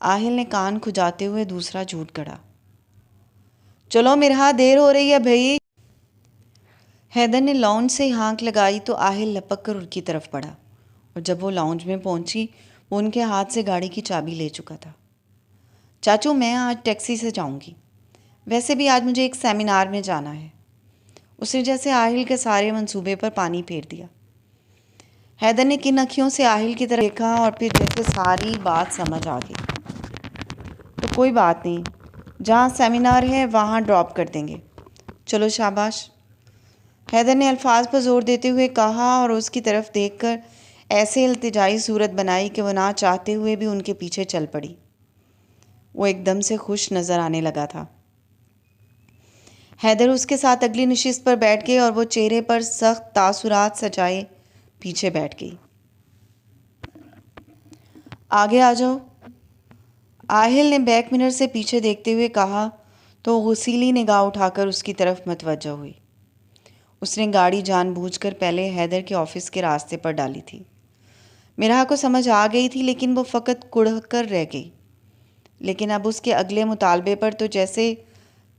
آہل نے کان کھجاتے ہوئے دوسرا جھوٹ گھڑا۔ چلو مرہا، دیر ہو رہی ہے بھئی۔ حیدر نے لاؤنج سے ہانک لگائی تو آہل لپک کر ان کی طرف بڑھا، اور جب وہ لاؤنج میں پہنچی وہ ان کے ہاتھ سے گاڑی کی چابی لے چکا تھا۔ چاچو، میں آج ٹیکسی سے جاؤں گی، ویسے بھی آج مجھے ایک سیمینار میں جانا ہے۔ اس نے جیسے آہل کے سارے منصوبے پر پانی پھیر دیا۔ حیدر نے کن اکھیوں سے آہل کی طرف دیکھا اور پھر جیسے ساری بات سمجھ آ گئی۔ تو کوئی بات نہیں، جہاں سیمینار ہے وہاں ڈراپ کر دیں گے۔ چلو شاباش، حیدر نے الفاظ پر زور دیتے ہوئے کہا اور اس کی طرف دیکھ کر ایسے التجائی صورت بنائی کہ وہ نہ چاہتے ہوئے بھی ان کے پیچھے چل پڑی۔ وہ ایک دم سے خوش نظر آنے لگا تھا۔ حیدر اس کے ساتھ اگلی نشست پر بیٹھ گئے اور وہ چہرے پر سخت تاثرات سجائے پیچھے بیٹھ گئی۔ آگے آ جاؤ، آہل نے بیک منر سے پیچھے دیکھتے ہوئے کہا تو غسیلی نگاہ اٹھا کر اس کی طرف متوجہ ہوئی۔ اس نے گاڑی جان بوجھ کر پہلے حیدر کے آفس کے راستے پر ڈالی تھی۔ میرا کو سمجھ آ گئی تھی، لیکن وہ فقط کڑھ کر رہ گئی۔ لیکن اب اس کے اگلے مطالبے پر تو جیسے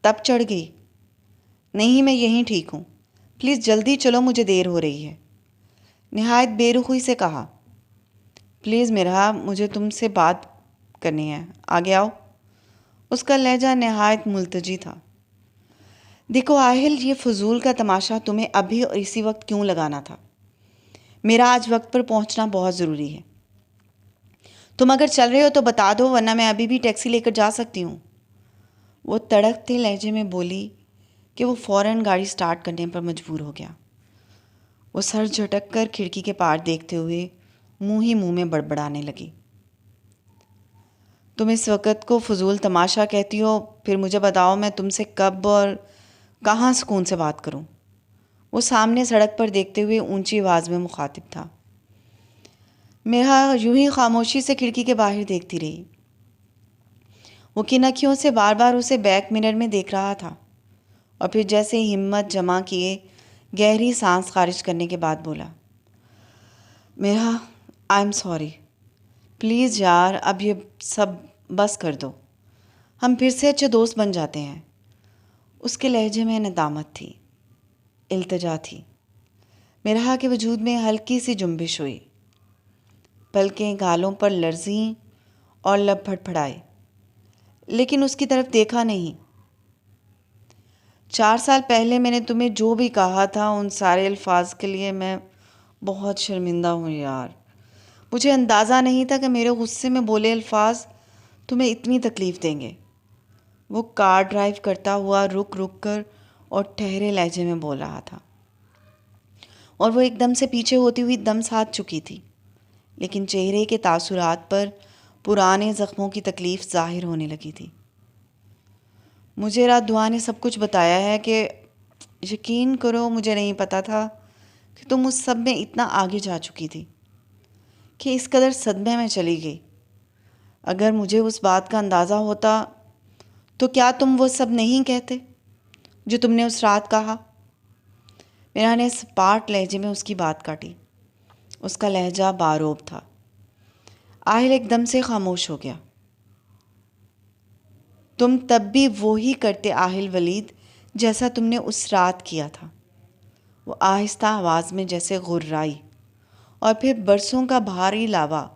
تپ چڑھ گئی۔ نہیں، میں یہیں ٹھیک ہوں، پلیز جلدی چلو، مجھے دیر ہو رہی ہے۔ نہایت بے رخی سے کہا، پلیز میرا، مجھے تم سے بات کرنی ہے، آگے آؤ۔ اس کا لہجہ نہایت ملتجی تھا۔ دیکھو آہل، یہ فضول کا تماشا تمہیں ابھی اور اسی وقت کیوں لگانا تھا؟ میرا آج وقت پر پہنچنا بہت ضروری ہے۔ تم اگر چل رہے ہو تو بتا دو، ورنہ میں ابھی بھی ٹیکسی لے کر جا سکتی ہوں۔ وہ تڑکتے لہجے میں بولی کہ وہ فوراً گاڑی سٹارٹ کرنے پر مجبور ہو گیا۔ وہ سر جھٹک کر کھڑکی کے پار دیکھتے ہوئے منہ ہی منہ میں بڑبڑانے لگی۔ تم اس وقت کو فضول تماشا کہتی ہو، پھر مجھے بتاؤ میں تم سے کب اور کہاں سکون سے بات کروں؟ وہ سامنے سڑک پر دیکھتے ہوئے اونچی آواز میں مخاطب تھا۔ میرا یوں ہی خاموشی سے کھڑکی کے باہر دیکھتی رہی۔ وہ کن اکھیوں سے بار بار اسے بیک منر میں دیکھ رہا تھا، اور پھر جیسے ہمت جمع کیے گہری سانس خارج کرنے کے بعد بولا، میرا آئی ایم سوری، پلیز یار، اب یہ سب بس کر دو، ہم پھر سے اچھے دوست بن جاتے ہیں۔ اس کے لہجے میں ندامت تھی، التجا تھی۔ میرا کے وجود میں ہلکی سی جنبش ہوئی، پلکیں گالوں پر لرزیں اور لب پھڑپھڑائے، لیکن اس کی طرف دیکھا نہیں۔ 4 سال پہلے میں نے تمہیں جو بھی کہا تھا ان سارے الفاظ کے لیے میں بہت شرمندہ ہوں یار۔ مجھے اندازہ نہیں تھا کہ میرے غصے میں بولے الفاظ تمہیں اتنی تکلیف دیں گے۔ وہ کار ڈرائیو کرتا ہوا رک رک کر اور ٹھہرے لہجے میں بول رہا تھا، اور وہ ایک دم سے پیچھے ہوتی ہوئی دم ساتھ چکی تھی، لیکن چہرے کے تاثرات پر پرانے زخموں کی تکلیف ظاہر ہونے لگی تھی۔ مجھے رات دعا نے سب کچھ بتایا ہے کہ یقین کرو مجھے نہیں پتا تھا کہ تم اس سب میں اتنا آگے جا چکی تھی، کہ اس قدر صدمے میں چلی گئی۔ اگر مجھے اس بات کا اندازہ ہوتا تو کیا تم وہ سب نہیں کہتے جو تم نے اس رات کہا؟ میرا نے سپاٹ لہجے میں اس کی بات کاٹی۔ اس کا لہجہ باروب تھا۔ آہل ایک دم سے خاموش ہو گیا۔ تم تب بھی وہی کرتے آہل ولید جیسا تم نے اس رات کیا تھا۔ وہ آہستہ آواز میں جیسے غرائی، اور پھر برسوں کا بھاری لاوا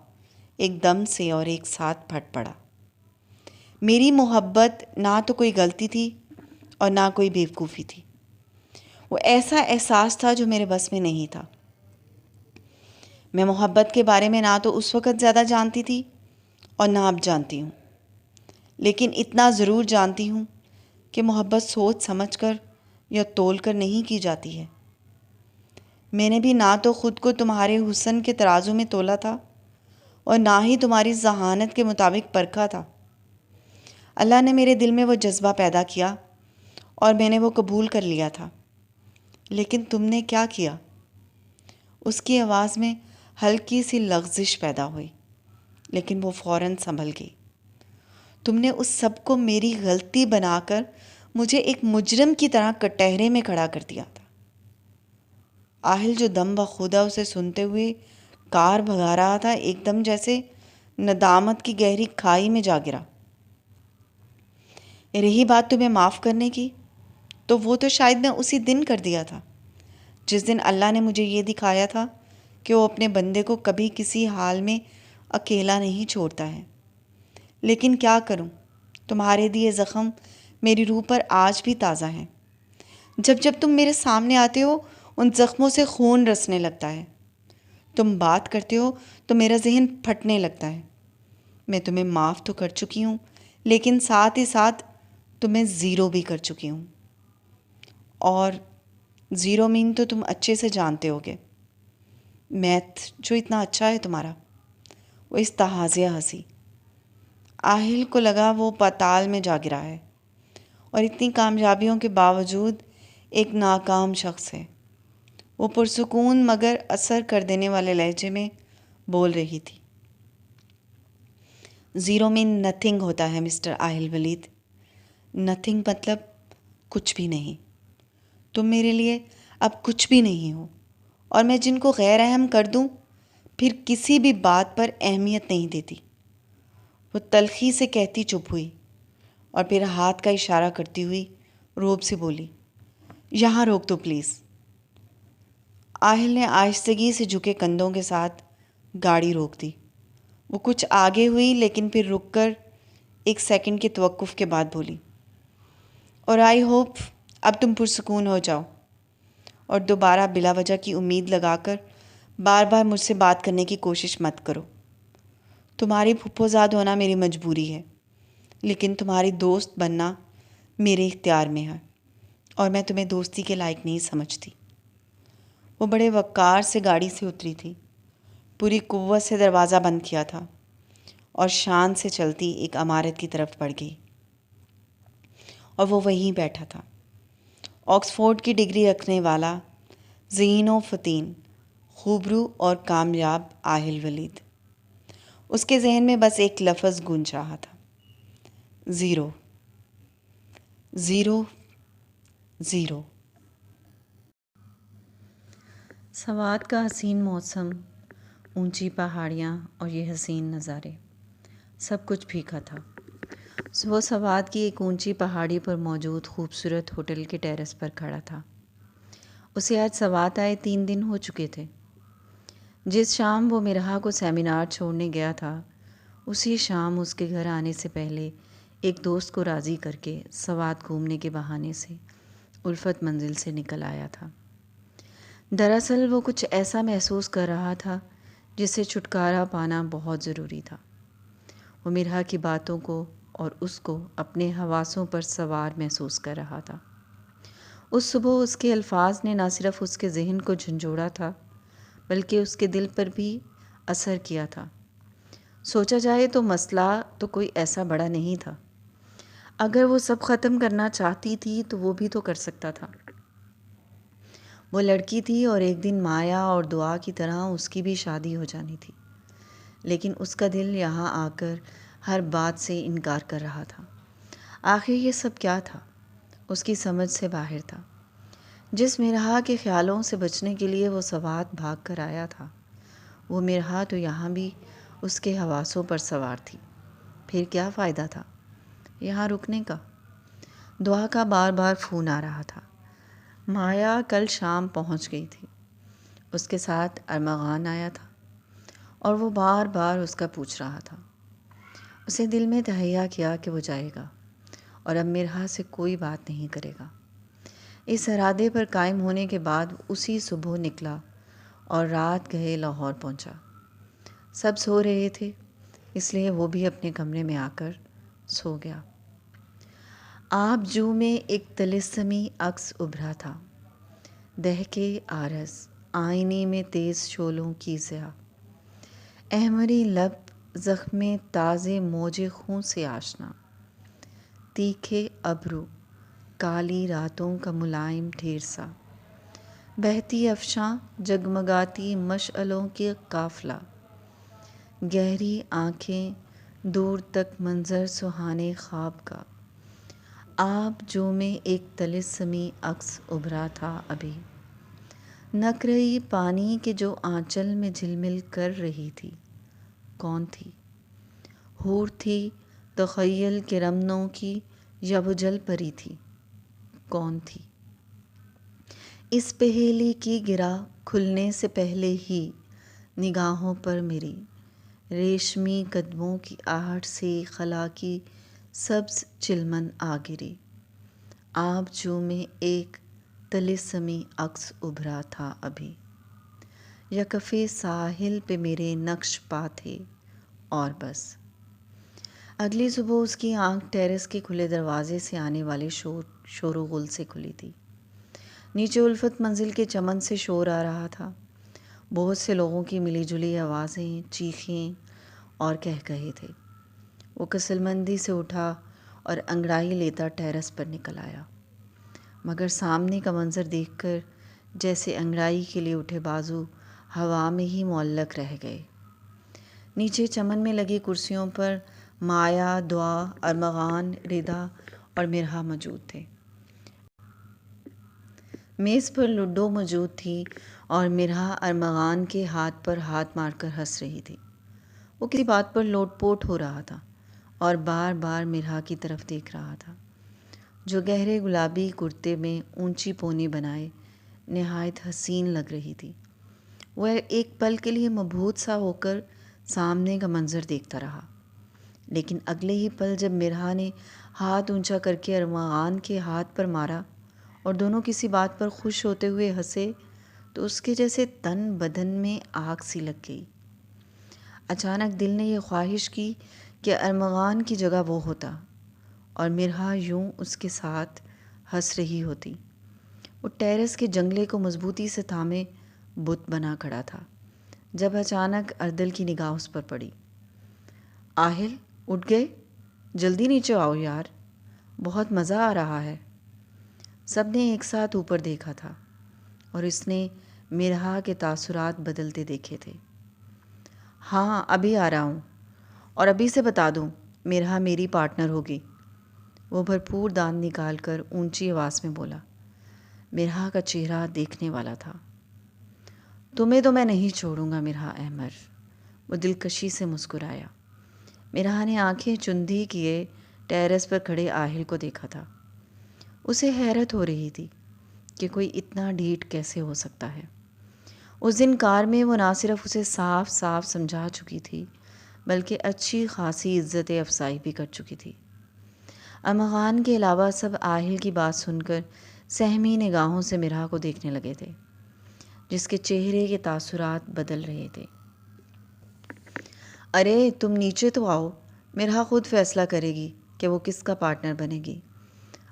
ایک دم سے اور ایک ساتھ پھٹ پڑا۔ میری محبت نہ تو کوئی غلطی تھی اور نہ کوئی بیوقوفی تھی۔ وہ ایسا احساس تھا جو میرے بس میں نہیں تھا۔ میں محبت کے بارے میں نہ تو اس وقت زیادہ جانتی تھی اور نہ اب جانتی ہوں، لیکن اتنا ضرور جانتی ہوں کہ محبت سوچ سمجھ کر یا تول کر نہیں کی جاتی ہے۔ میں نے بھی نہ تو خود کو تمہارے حسن کے ترازو میں تولا تھا اور نہ ہی تمہاری ذہانت کے مطابق پرکھا تھا۔ اللہ نے میرے دل میں وہ جذبہ پیدا کیا اور میں نے وہ قبول کر لیا تھا، لیکن تم نے کیا کیا؟ اس کی آواز میں ہلکی سی لغزش پیدا ہوئی، لیکن وہ فوراً سنبھل گئی۔ تم نے اس سب کو میری غلطی بنا کر مجھے ایک مجرم کی طرح کٹہرے میں کھڑا کر دیا تھا۔ آہل جو دم بخودہ اسے سنتے ہوئے کار بھگا رہا تھا، ایک دم جیسے ندامت کی گہری کھائی میں جا گرا۔ رہی بات تمہیں معاف کرنے کی، تو وہ تو شاید میں اسی دن کر دیا تھا جس دن اللہ نے مجھے یہ دکھایا تھا کہ وہ اپنے بندے کو کبھی کسی حال میں اکیلا نہیں چھوڑتا ہے۔ لیکن کیا کروں، تمہارے دیے زخم میری روح پر آج بھی تازہ ہیں۔ جب جب تم میرے سامنے آتے ہو ان زخموں سے خون رسنے لگتا ہے۔ تم بات کرتے ہو تو میرا ذہن پھٹنے لگتا ہے۔ میں تمہیں معاف تو کر چکی ہوں، لیکن ساتھ ہی ساتھ تمہیں زیرو بھی کر چکی ہوں، اور زیرو مین تو تم اچھے سے جانتے ہوگے۔ میتھ جو اتنا اچھا ہے تمہارا۔ وہ اس تہازیہ ہنسی۔ آہل کو لگا وہ پاتال میں جا گرا ہے اور اتنی کامیابیوں کے باوجود ایک ناکام شخص ہے۔ وہ پرسکون مگر اثر کر دینے والے لہجے میں بول رہی تھی، زیرو مین نتھنگ ہوتا ہے مسٹر آہل ولید۔ نتھنگ مطلب کچھ بھی نہیں۔ تم میرے لیے اب کچھ بھی نہیں ہو، اور میں جن کو غیر اہم کر دوں پھر کسی بھی بات پر اہمیت نہیں دیتی۔ وہ تلخی سے کہتی چپ ہوئی اور پھر ہاتھ کا اشارہ کرتی ہوئی روب سے بولی، یہاں روک دو پلیز۔ آہل نے آہستگی سے جھکے کندھوں کے ساتھ گاڑی روک دی۔ وہ کچھ آگے ہوئی، لیکن پھر رک کر ایک سیکنڈ کے توقف کے بعد بولی، اور آئی ہوپ اب تم پرسکون ہو جاؤ اور دوبارہ بلا وجہ کی امید لگا کر بار بار مجھ سے بات کرنے کی کوشش مت کرو۔ تمہاری پھپھو زاد ہونا میری مجبوری ہے، لیکن تمہاری دوست بننا میرے اختیار میں ہے، اور میں تمہیں دوستی کے لائق نہیں سمجھتی۔ وہ بڑے وقار سے گاڑی سے اتری تھی، پوری قوت سے دروازہ بند کیا تھا اور شان سے چلتی ایک عمارت کی طرف بڑھ گئی، اور وہ وہیں بیٹھا تھا، آکسفورڈ کی ڈگری رکھنے والا، ذہین و فطین، خوبرو اور کامیاب آہل ولید۔ اس کے ذہن میں بس ایک لفظ گونج رہا تھا، زیرو، زیرو، زیرو۔ سوات کا حسین موسم، اونچی پہاڑیاں اور یہ حسین نظارے، سب کچھ پھیکا تھا۔ وہ سوات کی ایک اونچی پہاڑی پر موجود خوبصورت ہوٹل کے ٹیرس پر کھڑا تھا۔ اسے آج سوات آئے 3 دن ہو چکے تھے۔ جس شام وہ مرحا کو سیمینار چھوڑنے گیا تھا، اسی شام اس کے گھر آنے سے پہلے ایک دوست کو راضی کر کے سوات گھومنے کے بہانے سے الفت منزل سے نکل آیا تھا۔ دراصل وہ کچھ ایسا محسوس کر رہا تھا جس سے چھٹکارا پانا بہت ضروری تھا۔ وہ مرحا کی باتوں کو اور اس کو اپنے حواسوں پر سوار محسوس کر رہا تھا۔ اس صبح اس کے الفاظ نے نہ صرف اس کے ذہن کو جھنجھوڑا تھا، بلکہ اس کے دل پر بھی اثر کیا تھا۔ سوچا جائے تو مسئلہ تو کوئی ایسا بڑا نہیں تھا۔ اگر وہ سب ختم کرنا چاہتی تھی تو وہ بھی تو کر سکتا تھا۔ وہ لڑکی تھی اور ایک دن مایا اور دعا کی طرح اس کی بھی شادی ہو جانی تھی، لیکن اس کا دل یہاں آ کر ہر بات سے انکار کر رہا تھا۔ آخر یہ سب کیا تھا؟ اس کی سمجھ سے باہر تھا۔ جس مرحا کے خیالوں سے بچنے کے لیے وہ سوات بھاگ کر آیا تھا، وہ مرحا تو یہاں بھی اس کے حواسوں پر سوار تھی۔ پھر کیا فائدہ تھا یہاں رکنے کا؟ دعا کا بار بار فون آ رہا تھا۔ مایا کل شام پہنچ گئی تھی، اس کے ساتھ ارمغان آیا تھا، اور وہ بار بار اس کا پوچھ رہا تھا۔ اسے دل میں تہیہ کیا کہ وہ جائے گا اور اب مرحا سے کوئی بات نہیں کرے گا، اس ارادے پر قائم ہونے کے بعد اسی صبح نکلا اور رات گئے لاہور پہنچا۔ سب سو رہے تھے، اس لیے وہ بھی اپنے کمرے میں آ کر سو گیا۔ آب جو میں ایک طلسمی عکس ابھرا تھا، دہکے آرز آئینے میں تیز شعلوں کی ضیا، احمری لب زخم تازے موج خون سے آشنا، تیکھے ابرو کالی راتوں کا ملائم ڈھیر سا، بہتی افشاں جگمگاتی مشعلوں کے قافلہ، گہری آنکھیں دور تک منظر سہانے خواب کا۔ آب جو میں ایک طلسمی عکس ابھرا تھا ابھی، نک رہی پانی کے جو آنچل میں جھلمل کر رہی تھی، کون تھی؟ حور تھی تخیل کے رمنوں کی یا وہ جل پری تھی؟ کون تھی؟ اس پہیلی کی گرہ کھلنے سے پہلے ہی نگاہوں پر میری ریشمی قدموں کی آہٹ سے خلا کی سبز چلمن آ گری۔ آب جو میں ایک طلسمی عکس ابھرا تھا ابھی، یکف ساحل پہ میرے نقش پا تھے اور بس۔ اگلی صبح اس کی آنکھ ٹیرس کے کھلے دروازے سے آنے والے شور و غل سے کھلی تھی۔ نیچے الفت منزل کے چمن سے شور آ رہا تھا، بہت سے لوگوں کی ملی جلی آوازیں، چیخیں اور قہقہے تھے۔ وہ کسل مندی سے اٹھا اور انگڑائی لیتا ٹیرس پر نکل آیا، مگر سامنے کا منظر دیکھ کر جیسے انگڑائی کے لیے اٹھے بازو ہوا میں ہی معلق رہ گئے۔ نیچے چمن میں لگی کرسیوں پر مایا، دعا، ارمغان، ردا اور مرہا موجود تھے۔ میز پر لڈو موجود تھی اور مرہا ارمغان کے ہاتھ پر ہاتھ مار کر ہنس رہی تھی۔ وہ کسی بات پر لوٹ پوٹ ہو رہا تھا اور بار بار مرہا کی طرف دیکھ رہا تھا، جو گہرے گلابی کرتے میں اونچی پونی بنائے نہایت حسین لگ رہی تھی۔ وہ ایک پل کے لیے مبہوت سا ہو کر سامنے کا منظر دیکھتا رہا، لیکن اگلے ہی پل جب مرہا نے ہاتھ اونچا کر کے ارمغان کے ہاتھ پر مارا اور دونوں کسی بات پر خوش ہوتے ہوئے ہنسے تو اس کے جیسے تن بدن میں آگ سی لگ گئی۔ اچانک دل نے یہ خواہش کی کہ ارمغان کی جگہ وہ ہوتا اور مرہا یوں اس کے ساتھ ہنس رہی ہوتی۔ وہ ٹیرس کے جنگلے کو مضبوطی سے تھامے بت بنا کھڑا تھا جب اچانک اردل کی نگاہ اس پر پڑی۔ آہل اٹھ گئے؟ جلدی نیچے آؤ یار، بہت مزہ آ رہا ہے۔ سب نے ایک ساتھ اوپر دیکھا تھا اور اس نے مرہا کے تاثرات بدلتے دیکھے تھے۔ ہاں ابھی آ رہا ہوں، اور ابھی سے بتا دوں مرہا میری پارٹنر ہوگی، وہ بھرپور دانت نکال کر اونچی آواز میں بولا۔ مرہا کا چہرہ دیکھنے والا تھا۔ تمہیں تو میں نہیں چھوڑوں گا مرہا احمر، وہ دلکشی سے مسکرایا۔ مرہا نے آنکھیں چندی کیے ٹیرس پر کھڑے آہل کو دیکھا تھا۔ اسے حیرت ہو رہی تھی کہ کوئی اتنا ڈھیٹ کیسے ہو سکتا ہے۔ اس دن کار میں وہ نہ صرف اسے صاف صاف سمجھا چکی تھی بلکہ اچھی خاصی عزت افزائی بھی کر چکی تھی۔ ارمغان کے علاوہ سب آہل کی بات سن کر سہمی نگاہوں سے مرہا کو دیکھنے لگے تھے، جس کے چہرے کے تاثرات بدل رہے تھے۔ ارے تم نیچے تو آؤ، مرہا خود فیصلہ کرے گی کہ وہ کس کا پارٹنر بنے گی۔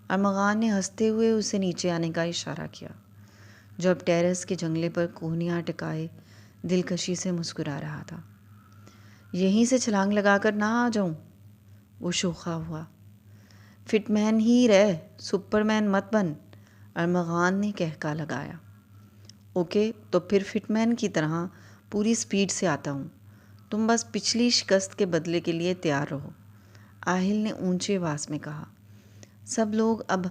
ارمغان نے ہنستے ہوئے اسے نیچے آنے کا اشارہ کیا، جو اب ٹیرس کے جنگلے پر کوہنیاں ٹکائے دلکشی سے مسکرا رہا تھا۔ یہیں سے چھلانگ لگا کر نہ آ جاؤں؟ وہ شوخا ہوا۔ فٹ مین ہی رہ، سپر مین مت بن، ارمغان نے کہکا لگایا۔ اوکے تو پھر فٹ مین کی طرح پوری سپیڈ سے آتا ہوں، تم بس پچھلی شکست کے بدلے کے لیے تیار رہو، آہل نے اونچی آواز میں کہا۔ سب لوگ اب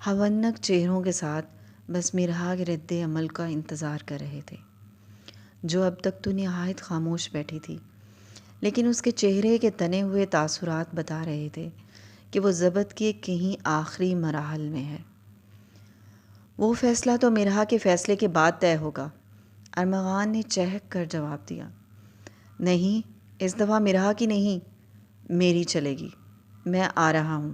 ہونک چہروں کے ساتھ بس مرہا کے رد عمل کا انتظار کر رہے تھے، جو اب تک تو نہایت خاموش بیٹھی تھی، لیکن اس کے چہرے کے تنے ہوئے تاثرات بتا رہے تھے کہ وہ ضبط کے کہیں آخری مراحل میں ہے۔ وہ فیصلہ تو مرہا کے فیصلے کے بعد طے ہوگا، ارمغان نے چہک کر جواب دیا۔ نہیں، اس دفعہ مرہا کی نہیں، میری چلے گی، میں آ رہا ہوں۔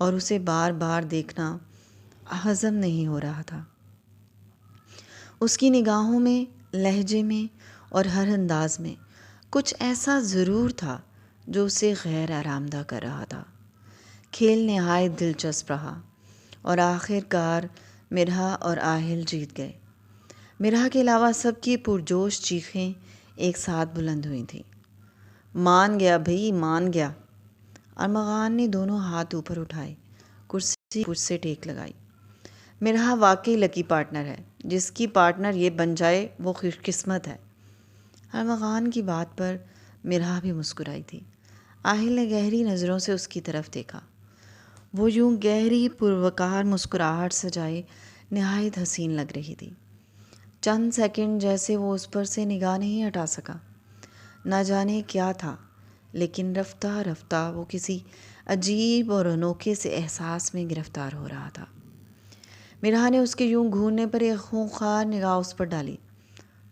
اور اسے بار بار دیکھنا ہضم نہیں ہو رہا تھا۔ اس کی نگاہوں میں، لہجے میں اور ہر انداز میں کچھ ایسا ضرور تھا جو اسے غیر آرام دہ کر رہا تھا۔ کھیل نہایت دلچسپ رہا اور آخر کار مرحا اور آہل جیت گئے۔ مرحا کے علاوہ سب کی پرجوش چیخیں ایک ساتھ بلند ہوئی تھیں۔ مان گیا بھئی، مان گیا۔ ارمغان نے دونوں ہاتھ اوپر اٹھائے، کرسی پشت سے ٹیک لگائی۔ مرحا واقعی لکی پارٹنر ہے، جس کی پارٹنر یہ بن جائے وہ خوش قسمت ہے۔ ارمغان کی بات پر مرحا بھی مسکرائی تھی۔ آہل نے گہری نظروں سے اس کی طرف دیکھا۔ وہ یوں گہری پروقار مسکراہٹ سجائے نہایت حسین لگ رہی تھی۔ چند سیکنڈ جیسے وہ اس پر سے نگاہ نہیں ہٹا سکا۔ نہ جانے کیا تھا، لیکن رفتہ رفتہ وہ کسی عجیب اور انوکھے سے احساس میں گرفتار ہو رہا تھا۔ مرحا نے اس کے یوں گھورنے پر ایک خونخوار نگاہ اس پر ڈالی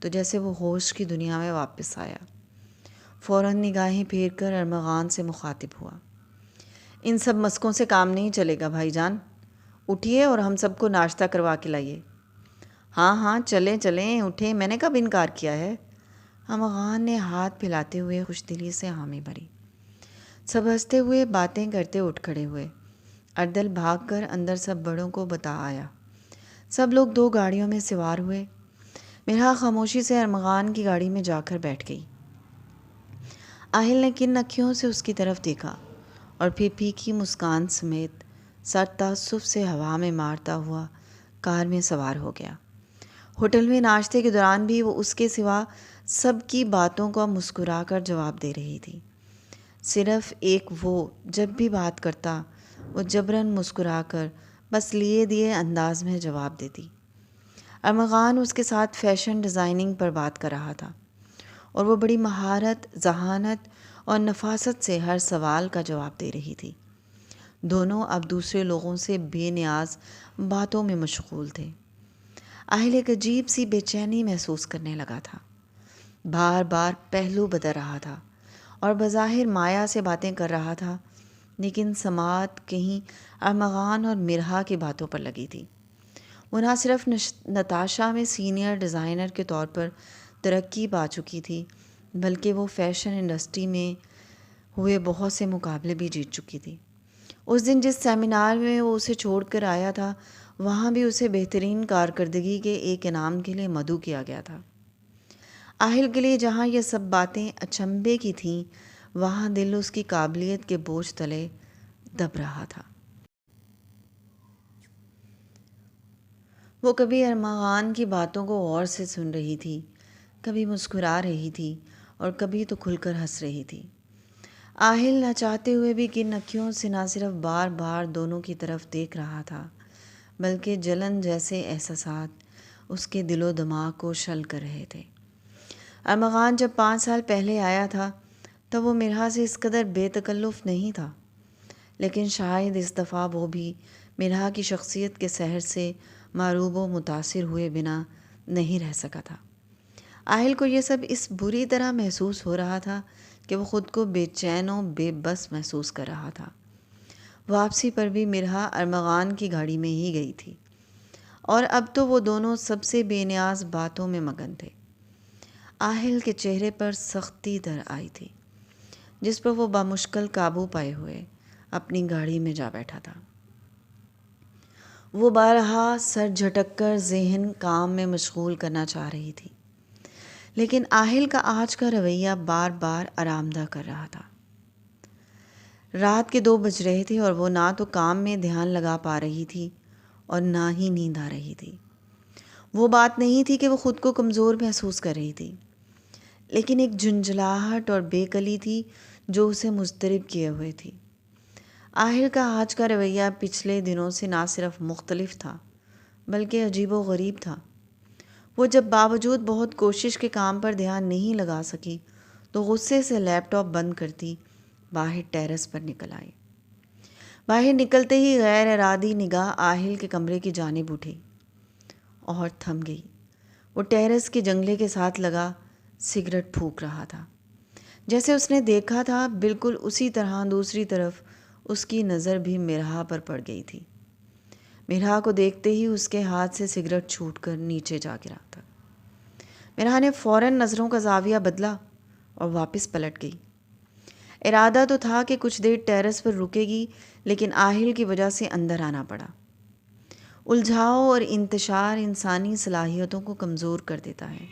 تو جیسے وہ ہوش کی دنیا میں واپس آیا۔ فوراً نگاہیں پھیر کر ارمغان سے مخاطب ہوا۔ ان سب مسکوں سے کام نہیں چلے گا بھائی جان، اٹھیے اور ہم سب کو ناشتہ کروا کے لائیے۔ ہاں ہاں چلیں چلیں، اٹھیں، میں نے کب انکار کیا ہے؟ ارمغان نے ہاتھ پھیلاتے ہوئے خوش دلی سے حامی بھری۔ سب ہنستے ہوئے باتیں کرتے اٹھ کھڑے ہوئے۔ اردل بھاگ کر اندر سب بڑوں کو بتا آیا۔ سب لوگ 2 گاڑیوں میں سوار ہوئے۔ مرحا خاموشی سے ارمغان کی گاڑی میں جا کر بیٹھ گئی۔ آہل نے کن اکھیوں سے اس کی طرف دیکھا اور پھر پھیکی مسکان سمیت سر تاسف سے ہوا میں مارتا ہوا کار میں سوار ہو گیا۔ ہوٹل میں ناشتے کے دوران بھی وہ اس کے سوا سب کی باتوں کو مسکرا کر جواب دے رہی تھی۔ صرف ایک وہ جب بھی بات کرتا وہ جبراً مسکرا کر بس لیے دیے انداز میں جواب دیتی۔ ارمغان اس کے ساتھ فیشن ڈیزائننگ پر بات کر رہا تھا اور وہ بڑی مہارت، ذہانت اور نفاست سے ہر سوال کا جواب دے رہی تھی۔ دونوں اب دوسرے لوگوں سے بے نیاز باتوں میں مشغول تھے۔ آہل ایک عجیب سی بے چینی محسوس کرنے لگا تھا۔ بار بار پہلو بدل رہا تھا اور بظاہر مایا سے باتیں کر رہا تھا، لیکن سماعت کہیں ارمغان اور مرحا کی باتوں پر لگی تھی۔ وہ نہ صرف نتاشا میں سینئر ڈیزائنر کے طور پر ترقی پا چکی تھی، بلکہ وہ فیشن انڈسٹری میں ہوئے بہت سے مقابلے بھی جیت چکی تھی۔ اس دن جس سیمینار میں وہ اسے چھوڑ کر آیا تھا، وہاں بھی اسے بہترین کارکردگی کے ایک انعام کے لیے مدعو کیا گیا تھا۔ آہل کے لیے جہاں یہ سب باتیں اچنبھے کی تھیں، وہاں دل اس کی قابلیت کے بوجھ تلے دب رہا تھا۔ وہ کبھی ارمغان کی باتوں کو غور سے سن رہی تھی، کبھی مسکرا رہی تھی اور کبھی تو کھل کر ہنس رہی تھی۔ آہل نہ چاہتے ہوئے بھی کن اکھیوں سے نہ صرف بار بار دونوں کی طرف دیکھ رہا تھا، بلکہ جلن جیسے احساسات اس کے دل و دماغ کو شل کر رہے تھے۔ ارمغان جب 5 سال پہلے آیا تھا تب وہ مرحا سے اس قدر بے تکلف نہیں تھا، لیکن شاید اس دفعہ وہ بھی مرحا کی شخصیت کے سحر سے معروب و متاثر ہوئے بنا نہیں رہ سکا تھا۔ آہل کو یہ سب اس بری طرح محسوس ہو رہا تھا کہ وہ خود کو بے چین و بے بس محسوس کر رہا تھا۔ واپسی پر بھی مرحا ارمغان کی گاڑی میں ہی گئی تھی اور اب تو وہ دونوں سب سے بے نیاز باتوں میں مگن تھے۔ آہل کے چہرے پر سختی در آئی تھی، جس پر وہ بامشکل قابو پائے ہوئے اپنی گاڑی میں جا بیٹھا تھا۔ وہ بارہا سر جھٹک کر ذہن کام میں مشغول کرنا چاہ رہی تھی، لیکن آہل کا آج کا رویہ بار بار آرام دہ کر رہا تھا۔ رات کے 2 بج رہے تھے اور وہ نہ تو کام میں دھیان لگا پا رہی تھی اور نہ ہی نیند آ رہی تھی۔ وہ بات نہیں تھی کہ وہ خود کو کمزور محسوس کر رہی تھی، لیکن ایک جھنجھلاہٹ اور بے کلی تھی جو اسے مضطرب کیے ہوئے تھی۔ آہل کا آج کا رویہ پچھلے دنوں سے نہ صرف مختلف تھا بلکہ عجیب و غریب تھا۔ وہ جب باوجود بہت کوشش کے کام پر دھیان نہیں لگا سکی تو غصے سے لیپ ٹاپ بند کرتی باہر ٹیرس پر نکل آئی۔ باہر نکلتے ہی غیر ارادی نگاہ آہل کے کمرے کی جانب اٹھی اور تھم گئی۔ وہ ٹیرس کے جنگلے کے ساتھ لگا سگریٹ پھونک رہا تھا۔ جیسے اس نے دیکھا تھا بالکل اسی طرح دوسری طرف اس کی نظر بھی مرحا پر پڑ گئی تھی۔ مرحا کو دیکھتے ہی اس کے ہاتھ سے سگریٹ چھوٹ کر نیچے جا گرا تھا۔ مرحا نے فوراً نظروں کا زاویہ بدلا اور واپس پلٹ گئی۔ ارادہ تو تھا کہ کچھ دیر ٹیرس پر رکے گی، لیکن آہل کی وجہ سے اندر آنا پڑا۔ الجھاؤ اور انتشار انسانی صلاحیتوں کو کمزور کر دیتا ہے،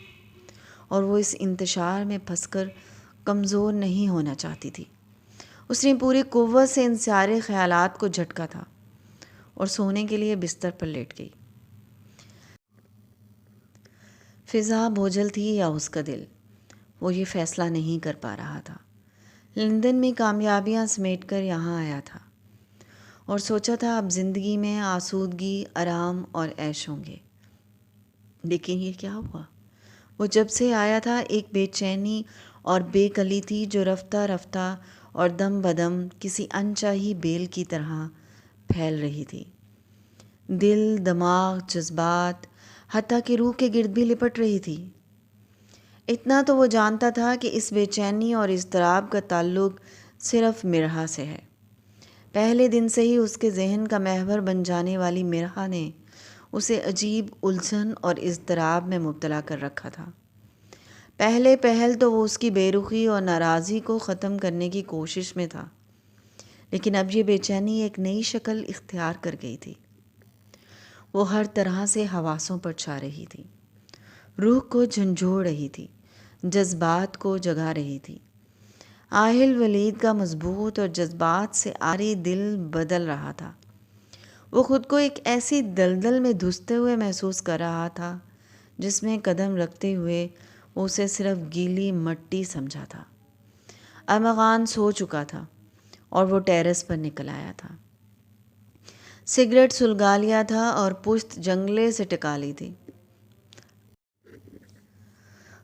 اور وہ اس انتشار میں پھنس کر کمزور نہیں ہونا چاہتی تھی۔ اس نے پوری قوت سے ان سارے خیالات کو جھٹکا تھا اور سونے کے لیے بستر پر لیٹ گئی۔ فضا بوجھل تھی یا اس کا دل، وہ یہ فیصلہ نہیں کر پا رہا تھا۔ لندن میں کامیابیاں سمیٹ کر یہاں آیا تھا اور سوچا تھا اب زندگی میں آسودگی، آرام اور عیش ہوں گے، لیکن یہ کیا ہوا؟ وہ جب سے آیا تھا ایک بے چینی اور بے کلی تھی جو رفتہ رفتہ اور دم بدم کسی انچاہی بیل کی طرح پھیل رہی تھی۔ دل، دماغ، جذبات، حتیٰ کہ روح کے گرد بھی لپٹ رہی تھی۔ اتنا تو وہ جانتا تھا کہ اس بے چینی اور اضطراب کا تعلق صرف مرحا سے ہے۔ پہلے دن سے ہی اس کے ذہن کا محور بن جانے والی مرحا نے اسے عجیب الجھن اور اضطراب میں مبتلا کر رکھا تھا۔ پہلے پہل تو وہ اس کی بے رخی اور ناراضی کو ختم کرنے کی کوشش میں تھا، لیکن اب یہ بے چینی ایک نئی شکل اختیار کر گئی تھی۔ وہ ہر طرح سے حواسوں پر چھا رہی تھی، روح کو جھنجھوڑ رہی تھی، جذبات کو جگا رہی تھی۔ آہل ولید کا مضبوط اور جذبات سے عاری دل بدل رہا تھا۔ وہ خود کو ایک ایسی دلدل میں دھستے ہوئے محسوس کر رہا تھا جس میں قدم رکھتے ہوئے وہ اسے صرف گیلی مٹی سمجھا تھا۔ ارمغان سو چکا تھا اور وہ ٹیرس پر نکل آیا تھا۔ سگریٹ سلگا لیا تھا اور پشت جنگلے سے ٹکا لی تھی۔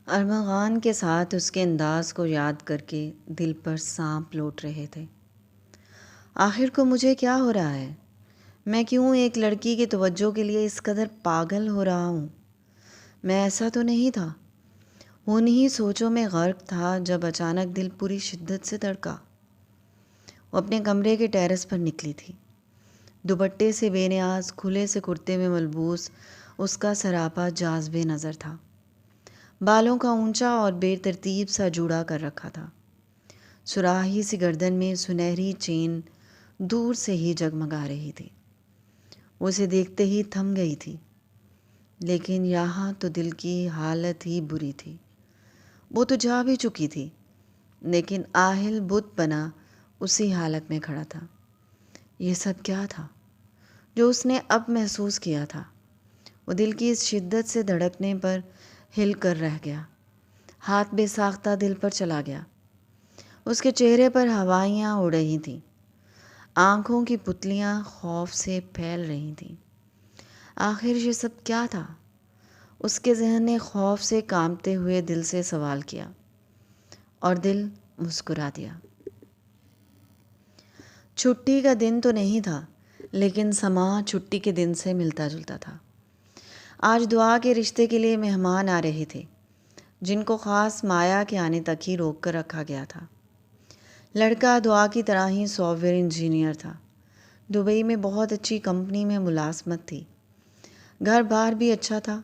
ارمغان کے ساتھ اس کے انداز کو یاد کر کے دل پر سانپ لوٹ رہے تھے۔ آخر کو مجھے کیا ہو رہا ہے؟ میں کیوں ایک لڑکی کی توجہ کے لیے اس قدر پاگل ہو رہا ہوں؟ میں ایسا تو نہیں تھا۔ انہی سوچوں میں غرق تھا جب اچانک دل پوری شدت سے دھڑکا۔ وہ اپنے کمرے کے ٹیرس پر نکلی تھی۔ دوپٹے سے بے نیاز کھلے سے کرتے میں ملبوس اس کا سراپا جاذب نظر تھا۔ بالوں کا اونچا اور بے ترتیب سا جوڑا کر رکھا تھا۔ سراہی سی گردن میں سنہری چین دور سے ہی جگمگا رہی تھی۔ وہ اسے دیکھتے ہی تھم گئی تھی، لیکن یہاں تو دل کی حالت ہی بری تھی۔ وہ تو جا بھی چکی تھی، لیکن آہل بت بنا اسی حالت میں کھڑا تھا۔ یہ سب کیا تھا جو اس نے اب محسوس کیا تھا؟ وہ دل کی اس شدت سے دھڑکنے پر ہل کر رہ گیا۔ ہاتھ بے ساختہ دل پر چلا گیا۔ اس کے چہرے پر ہوائیاں اڑ رہی تھیں، آنکھوں کی پتلیاں خوف سے پھیل رہی تھیں۔ آخر یہ سب کیا تھا؟ اس کے ذہن نے خوف سے کانپتے ہوئے دل سے سوال کیا، اور دل مسکرا دیا۔ چھٹی کا دن تو نہیں تھا، لیکن سما چھٹی کے دن سے ملتا جلتا تھا۔ آج دعا کے رشتے کے لیے مہمان آ رہے تھے، جن کو خاص مایا کے آنے تک ہی روک کر رکھا گیا تھا۔ لڑکا دعا کی طرح ہی سافٹ ویئر انجینئر تھا۔ دبئی میں بہت اچھی کمپنی میں ملازمت تھی۔ گھر بار بھی اچھا تھا۔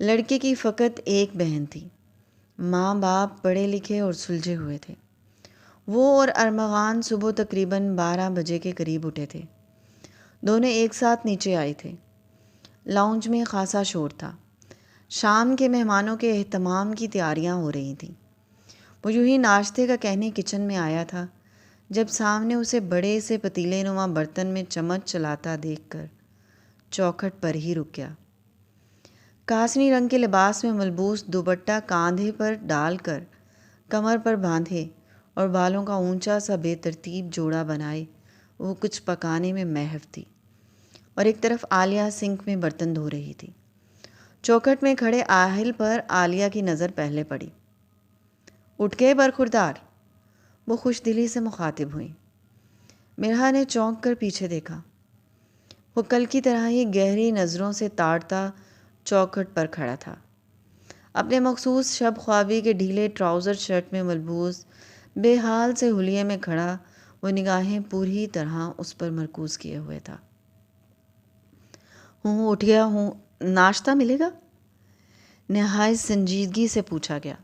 لڑکے کی فقط ایک بہن تھی۔ ماں باپ پڑھے لکھے اور سلجھے ہوئے تھے۔ وہ اور ارمغان صبح تقریباً 12 بجے کے قریب اٹھے تھے۔ دونوں ایک ساتھ نیچے آئے تھے۔ لاؤنج میں خاصا شور تھا۔ شام کے مہمانوں کے اہتمام کی تیاریاں ہو رہی تھیں۔ وہ یوں ہی ناشتے کا کہنے کچن میں آیا تھا جب سامنے اسے بڑے سے پتیلے نما برتن میں چمچ چلاتا دیکھ کر چوکھٹ پر ہی رک گیا۔ کاسنی رنگ کے لباس میں ملبوس دوپٹہ کاندھے پر ڈال کر کمر پر باندھے اور بالوں کا اونچا سا بے ترتیب جوڑا بنائے وہ کچھ پکانے میں محو تھی، اور ایک طرف عالیہ سنک میں برتن دھو رہی تھی۔ چوکھٹ میں کھڑے آہل پر عالیہ کی نظر پہلے پڑی۔ اٹھ کے برخوردار، وہ خوش دلی سے مخاطب ہوئی۔ مرحا نے چونک کر پیچھے دیکھا۔ وہ کل کی طرح ہی گہری نظروں سے تاڑتا چوکھٹ پر کھڑا تھا۔ اپنے مخصوص شب خوابی کے ڈھیلے ٹراؤزر شرٹ میں ملبوس بے حال سے حلیے میں کھڑا وہ نگاہیں پوری طرح اس پر مرکوز کیے ہوئے تھا۔ ہوں اٹھ گیا ہوں، ناشتہ ملے گا؟ نہایت سنجیدگی سے پوچھا گیا،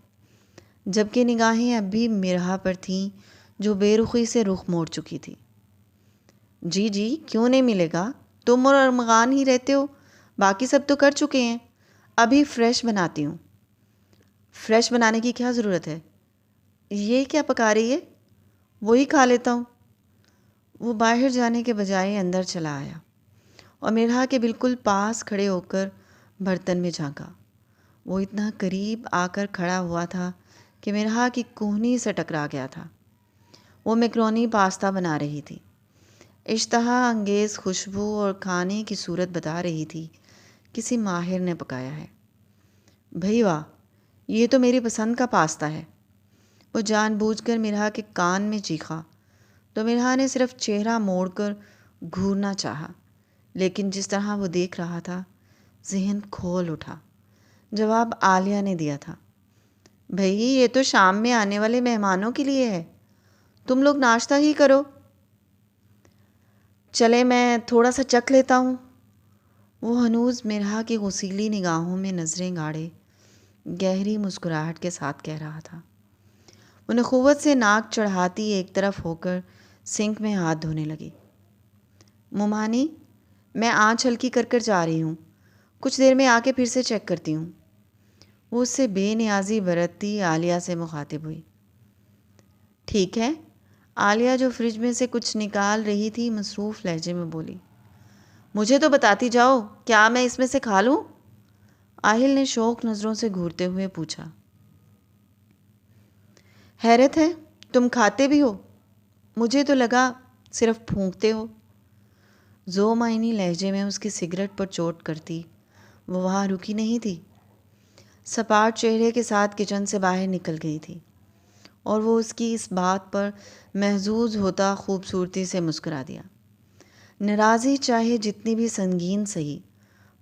جبکہ نگاہیں اب بھی مرحا پر تھیں جو بے رخی سے رخ موڑ چکی تھی۔ جی جی، کیوں نہیں ملے گا؟ تم اور ارمغان ہی رہتے ہو، باقی سب تو کر چکے ہیں، ابھی فریش بناتی ہوں۔ فریش بنانے کی کیا ضرورت ہے؟ یہ کیا پکا رہی ہے؟ وہی کھا لیتا ہوں۔ وہ باہر جانے کے بجائے اندر چلا آیا اور مرحا کے بالکل پاس کھڑے ہو کر برتن میں جھانکا۔ وہ اتنا قریب آ کر کھڑا ہوا تھا کہ مرحا کی کہنی سے ٹکرا گیا تھا۔ وہ میکرونی پاستا بنا رہی تھی، اشتہا انگیز خوشبو اور کھانے کی صورت بتا رہی تھی کسی ماہر نے پکایا ہے۔ بھئی واہ، یہ تو میری پسند کا پاستا ہے۔ وہ جان بوجھ کر مرحا کے کان میں چیخا تو مرحا نے صرف چہرہ موڑ کر گھورنا چاہا، لیکن جس طرح وہ دیکھ رہا تھا ذہن کھول اٹھا۔ جواب عالیہ نے دیا تھا، بھئی یہ تو شام میں آنے والے مہمانوں کے لیے ہے، تم لوگ ناشتہ ہی کرو۔ چلے میں تھوڑا سا چکھ لیتا ہوں۔ وہ ہنوز مرحا کی غسیلی نگاہوں میں نظریں گاڑے گہری مسکراہٹ کے ساتھ کہہ رہا تھا۔ وہ نخوت سے ناک چڑھاتی ایک طرف ہو کر سنک میں ہاتھ دھونے لگی۔ مومانی، میں آنچ ہلکی کر کر جا رہی ہوں، کچھ دیر میں آ کے پھر سے چیک کرتی ہوں۔ وہ اس سے بے نیازی برتتی عالیہ سے مخاطب ہوئی۔ ٹھیک ہے۔ عالیہ جو فریج میں سے کچھ نکال رہی تھی مصروف لہجے میں بولی، مجھے تو بتاتی جاؤ، کیا میں اس میں سے کھا لوں؟ آہل نے شوق نظروں سے گھورتے ہوئے پوچھا۔ حیرت ہے، تم کھاتے بھی ہو؟ مجھے تو لگا صرف پھونکتے ہو۔ ذو معنی لہجے میں اس کی سگریٹ پر چوٹ کرتی وہ وہاں رکی نہیں تھی، سپاٹ چہرے کے ساتھ کچن سے باہر نکل گئی تھی، اور وہ اس کی اس بات پر محظوظ ہوتا خوبصورتی سے مسکرا دیا۔ ناراضی چاہے جتنی بھی سنگین سہی،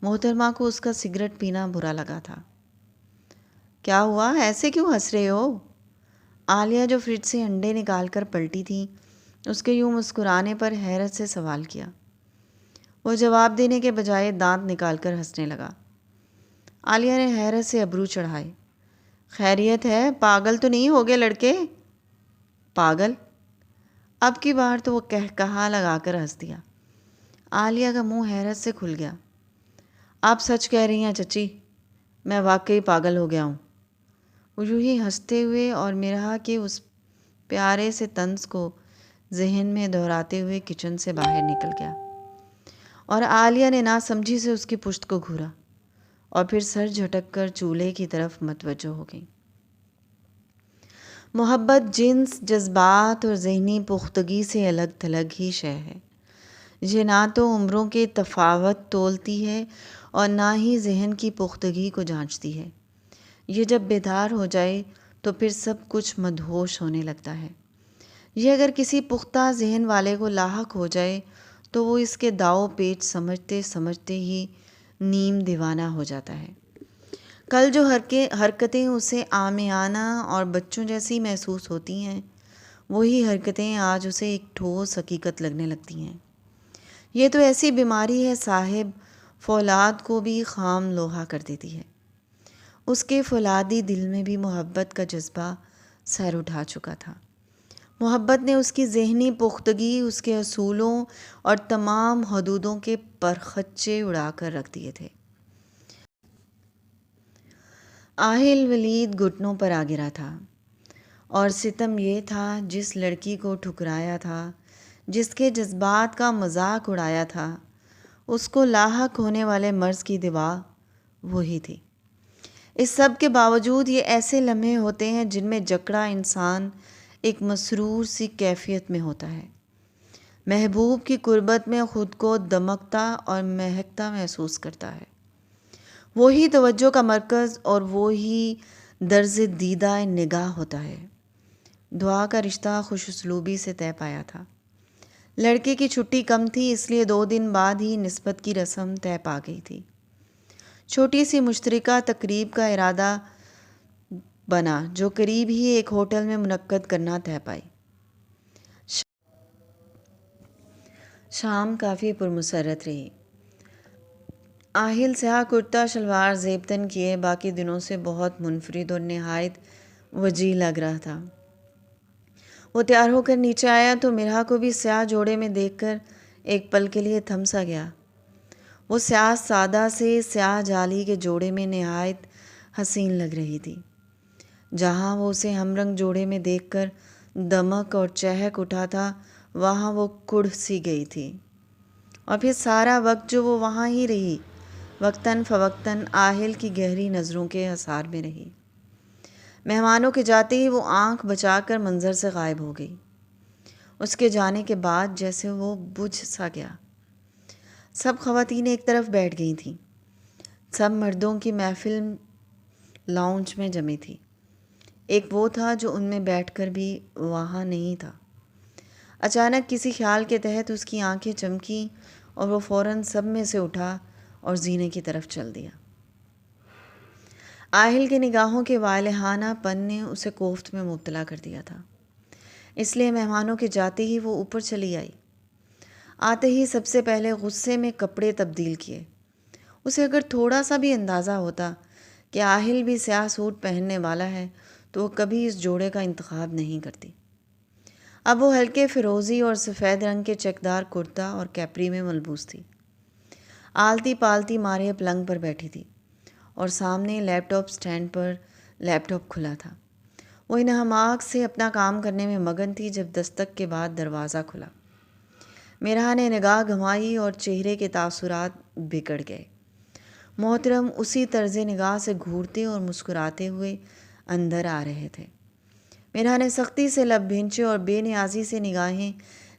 محترمہ کو اس کا سگریٹ پینا برا لگا تھا۔ کیا ہوا، ایسے کیوں ہنس رہے ہو؟ عالیہ جو فریج سے انڈے نکال کر پلٹی تھی اس کے یوں مسکرانے پر حیرت سے سوال کیا۔ وہ جواب دینے کے بجائے دانت نکال کر ہنسنے لگا۔ عالیہ نے حیرت سے ابرو چڑھائے۔ خیریت ہے، پاگل تو نہیں ہو گئے لڑکے؟ پاگل؟ اب کی بار تو وہ کہا لگا کر ہنس دیا۔ عالیہ کا منہ حیرت سے کھل گیا۔ آپ سچ کہہ رہی ہیں چچی، میں واقعی پاگل ہو گیا ہوں۔ وہ یوں ہی ہنستے ہوئے اور مرحا کے اس پیارے سے طنز کو ذہن میں دہراتے ہوئے کچن سے باہر نکل گیا، اور عالیہ نے ناسمجھی سے اس کی پشت کو گھورا اور پھر سر جھٹک کر چولہے کی طرف متوجہ ہو گئی۔ محبت جنس، جذبات اور ذہنی پختگی سے الگ تھلگ ہی شے ہے۔ یہ نہ تو عمروں کے تفاوت تولتی ہے اور نہ ہی ذہن کی پختگی کو جانچتی ہے۔ یہ جب بیدار ہو جائے تو پھر سب کچھ مدہوش ہونے لگتا ہے۔ یہ اگر کسی پختہ ذہن والے کو لاحق ہو جائے تو وہ اس کے داؤ پیچ سمجھتے سمجھتے ہی نیم دیوانہ ہو جاتا ہے۔ کل جو حرکتیں اسے عامیانہ اور بچوں جیسی محسوس ہوتی ہیں، وہی حرکتیں آج اسے ایک ٹھوس حقیقت لگنے لگتی ہیں۔ یہ تو ایسی بیماری ہے صاحب، فولاد کو بھی خام لوہا کر دیتی ہے۔ اس کے فولادی دل میں بھی محبت کا جذبہ سر اٹھا چکا تھا۔ محبت نے اس کی ذہنی پختگی، اس کے اصولوں اور تمام حدودوں کے پرخچے اڑا کر رکھ دیے تھے۔ آہل ولید گھٹنوں پر آ گرا تھا، اور ستم یہ تھا جس لڑکی کو ٹھکرایا تھا، جس کے جذبات کا مذاق اڑایا تھا، اس کو لاحق ہونے والے مرض کی دوا وہی تھی۔ اس سب کے باوجود یہ ایسے لمحے ہوتے ہیں جن میں جکڑا انسان ایک مسرور سی کیفیت میں ہوتا ہے، محبوب کی قربت میں خود کو دمکتا اور مہکتا محسوس کرتا ہے۔ وہی توجہ کا مرکز اور وہی درز دیدہ نگاہ ہوتا ہے۔ دعا کا رشتہ خوش اسلوبی سے طے پایا تھا۔ لڑکے کی چھٹی کم تھی، اس لیے 2 دن بعد ہی نسبت کی رسم طے پا گئی تھی۔ چھوٹی سی مشترکہ تقریب کا ارادہ بنا جو قریب ہی ایک ہوٹل میں منعقد کرنا طے پائی۔ شام کافی پرمسرت رہی۔ آہل سیاہ کرتا شلوار زیب تن کیے باقی دنوں سے بہت منفرد اور نہایت وجیح لگ رہا تھا۔ وہ تیار ہو کر نیچے آیا تو مرحا کو بھی سیاہ جوڑے میں دیکھ کر ایک پل کے لیے تھم سا گیا۔ وہ سیاہ سادہ سے سیاہ جالی کے جوڑے میں نہایت حسین لگ رہی تھی۔ جہاں وہ اسے ہم رنگ جوڑے میں دیکھ کر دمک اور چہک اٹھا تھا وہاں وہ کڑھ سی گئی تھی، اور پھر سارا وقت جو وہ وہاں ہی رہی، وقتاً فوقتاً آہل کی گہری نظروں کے اثار میں رہی۔ مہمانوں کے جاتے ہی وہ آنکھ بچا کر منظر سے غائب ہو گئی۔ اس کے جانے کے بعد جیسے وہ بجھ سا گیا۔ سب خواتین ایک طرف بیٹھ گئی تھیں۔ سب مردوں کی محفل لاؤنج میں جمی تھی۔ ایک وہ تھا جو ان میں بیٹھ کر بھی وہاں نہیں تھا۔ اچانک کسی خیال کے تحت اس کی آنکھیں چمکیں اور وہ فوراً سب میں سے اٹھا اور زینے کی طرف چل دیا۔ آہل کے نگاہوں کے والہانہ پن نے اسے کوفت میں مبتلا کر دیا تھا، اس لیے مہمانوں کے جاتے ہی وہ اوپر چلی آئی۔ آتے ہی سب سے پہلے غصے میں کپڑے تبدیل کیے۔ اسے اگر تھوڑا سا بھی اندازہ ہوتا کہ آہل بھی سیاہ سوٹ پہننے والا ہے تو وہ کبھی اس جوڑے کا انتخاب نہیں کرتی۔ اب وہ ہلکے فیروزی اور سفید رنگ کے چیکدار کرتا اور کیپری میں ملبوس تھی۔ آلتی پالتی مارے پلنگ پر بیٹھی تھی اور سامنے لیپ ٹاپ سٹینڈ پر لیپ ٹاپ کھلا تھا۔ وہ انہماک سے اپنا کام کرنے میں مگن تھی جب دستک کے بعد دروازہ کھلا۔ مرحا نے نگاہ گھمائی اور چہرے کے تاثرات بگڑ گئے۔ محترم اسی طرز نگاہ سے گھورتے اور مسکراتے ہوئے اندر آ رہے تھے۔ مرحا نے سختی سے لب بھینچے اور بے نیازی سے نگاہیں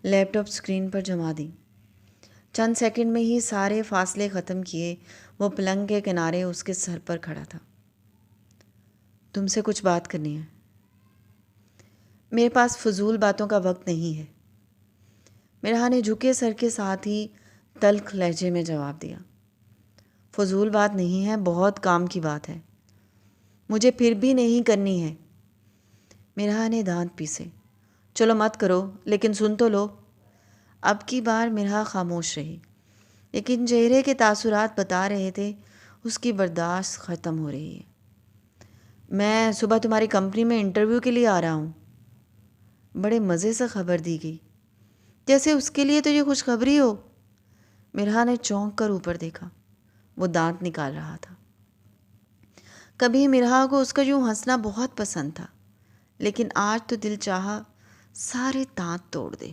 لیپ ٹاپ اسکرین پر جما دیں۔ چند سیکنڈ میں ہی سارے فاصلے ختم کیے وہ پلنگ کے کنارے اس کے سر پر کھڑا تھا۔ تم سے کچھ بات کرنی ہے۔ میرے پاس فضول باتوں کا وقت نہیں ہے، مرحا نے جھکے سر کے ساتھ ہی تلخ لہجے میں جواب دیا۔ فضول بات نہیں ہے، بہت کام کی بات ہے، مجھے پھر بھی نہیں کرنی ہے۔ مرحا نے دانت پیسے۔ چلو مت کرو، لیکن سن تو لو۔ اب کی بار مرحا خاموش رہی، لیکن چہرے کے تاثرات بتا رہے تھے اس کی برداشت ختم ہو رہی ہے۔ میں صبح تمہاری کمپنی میں انٹرویو کے لیے آ رہا ہوں۔ بڑے مزے سے خبر دی گئی، جیسے اس کے لیے تو یہ خوشخبری ہو۔ مرحا نے چونک کر اوپر دیکھا، وہ دانت نکال رہا تھا۔ کبھی مرحا کو اس کا یوں ہنسنا بہت پسند تھا، لیکن آج تو دل چاہا سارے دانت توڑ دے۔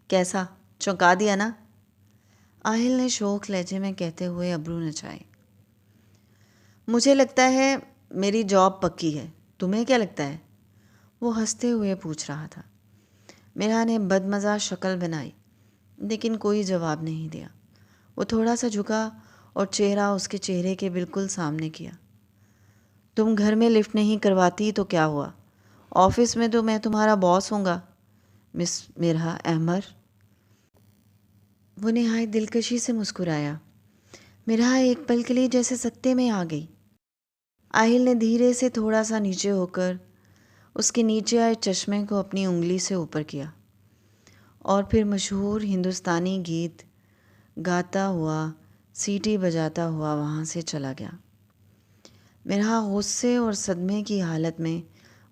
کیسا، چونکا دیا نا؟ آہل نے شوخ لہجے میں کہتے ہوئے ابرو نچائے۔ مجھے لگتا ہے میری جاب پکی ہے، تمہیں کیا لگتا ہے؟ وہ ہنستے ہوئے پوچھ رہا تھا۔ مرحا نے بدمزہ شکل بنائی، لیکن کوئی جواب نہیں دیا۔ وہ تھوڑا سا جھکا اور چہرہ اس کے چہرے کے بالکل سامنے کیا۔ تم گھر میں لفٹ نہیں کرواتی تو کیا ہوا؟ آفس میں تو میں تمہارا باس ہوں گا، مس مرحا احمر۔ وہ نہایت دلکشی سے مسکرایا۔ مرحا ایک پل کے لیے جیسے سکتے میں آ گئی۔ آہل نے دھیرے سے تھوڑا سا نیچے ہو کر اس کے نیچے آئے چشمے کو اپنی انگلی سے اوپر کیا اور پھر مشہور ہندوستانی گیت گاتا ہوا، سیٹی بجاتا ہوا وہاں سے چلا گیا۔ مرحا غصے اور صدمے کی حالت میں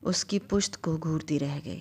اس کی پشت کو گھورتی رہ گئی۔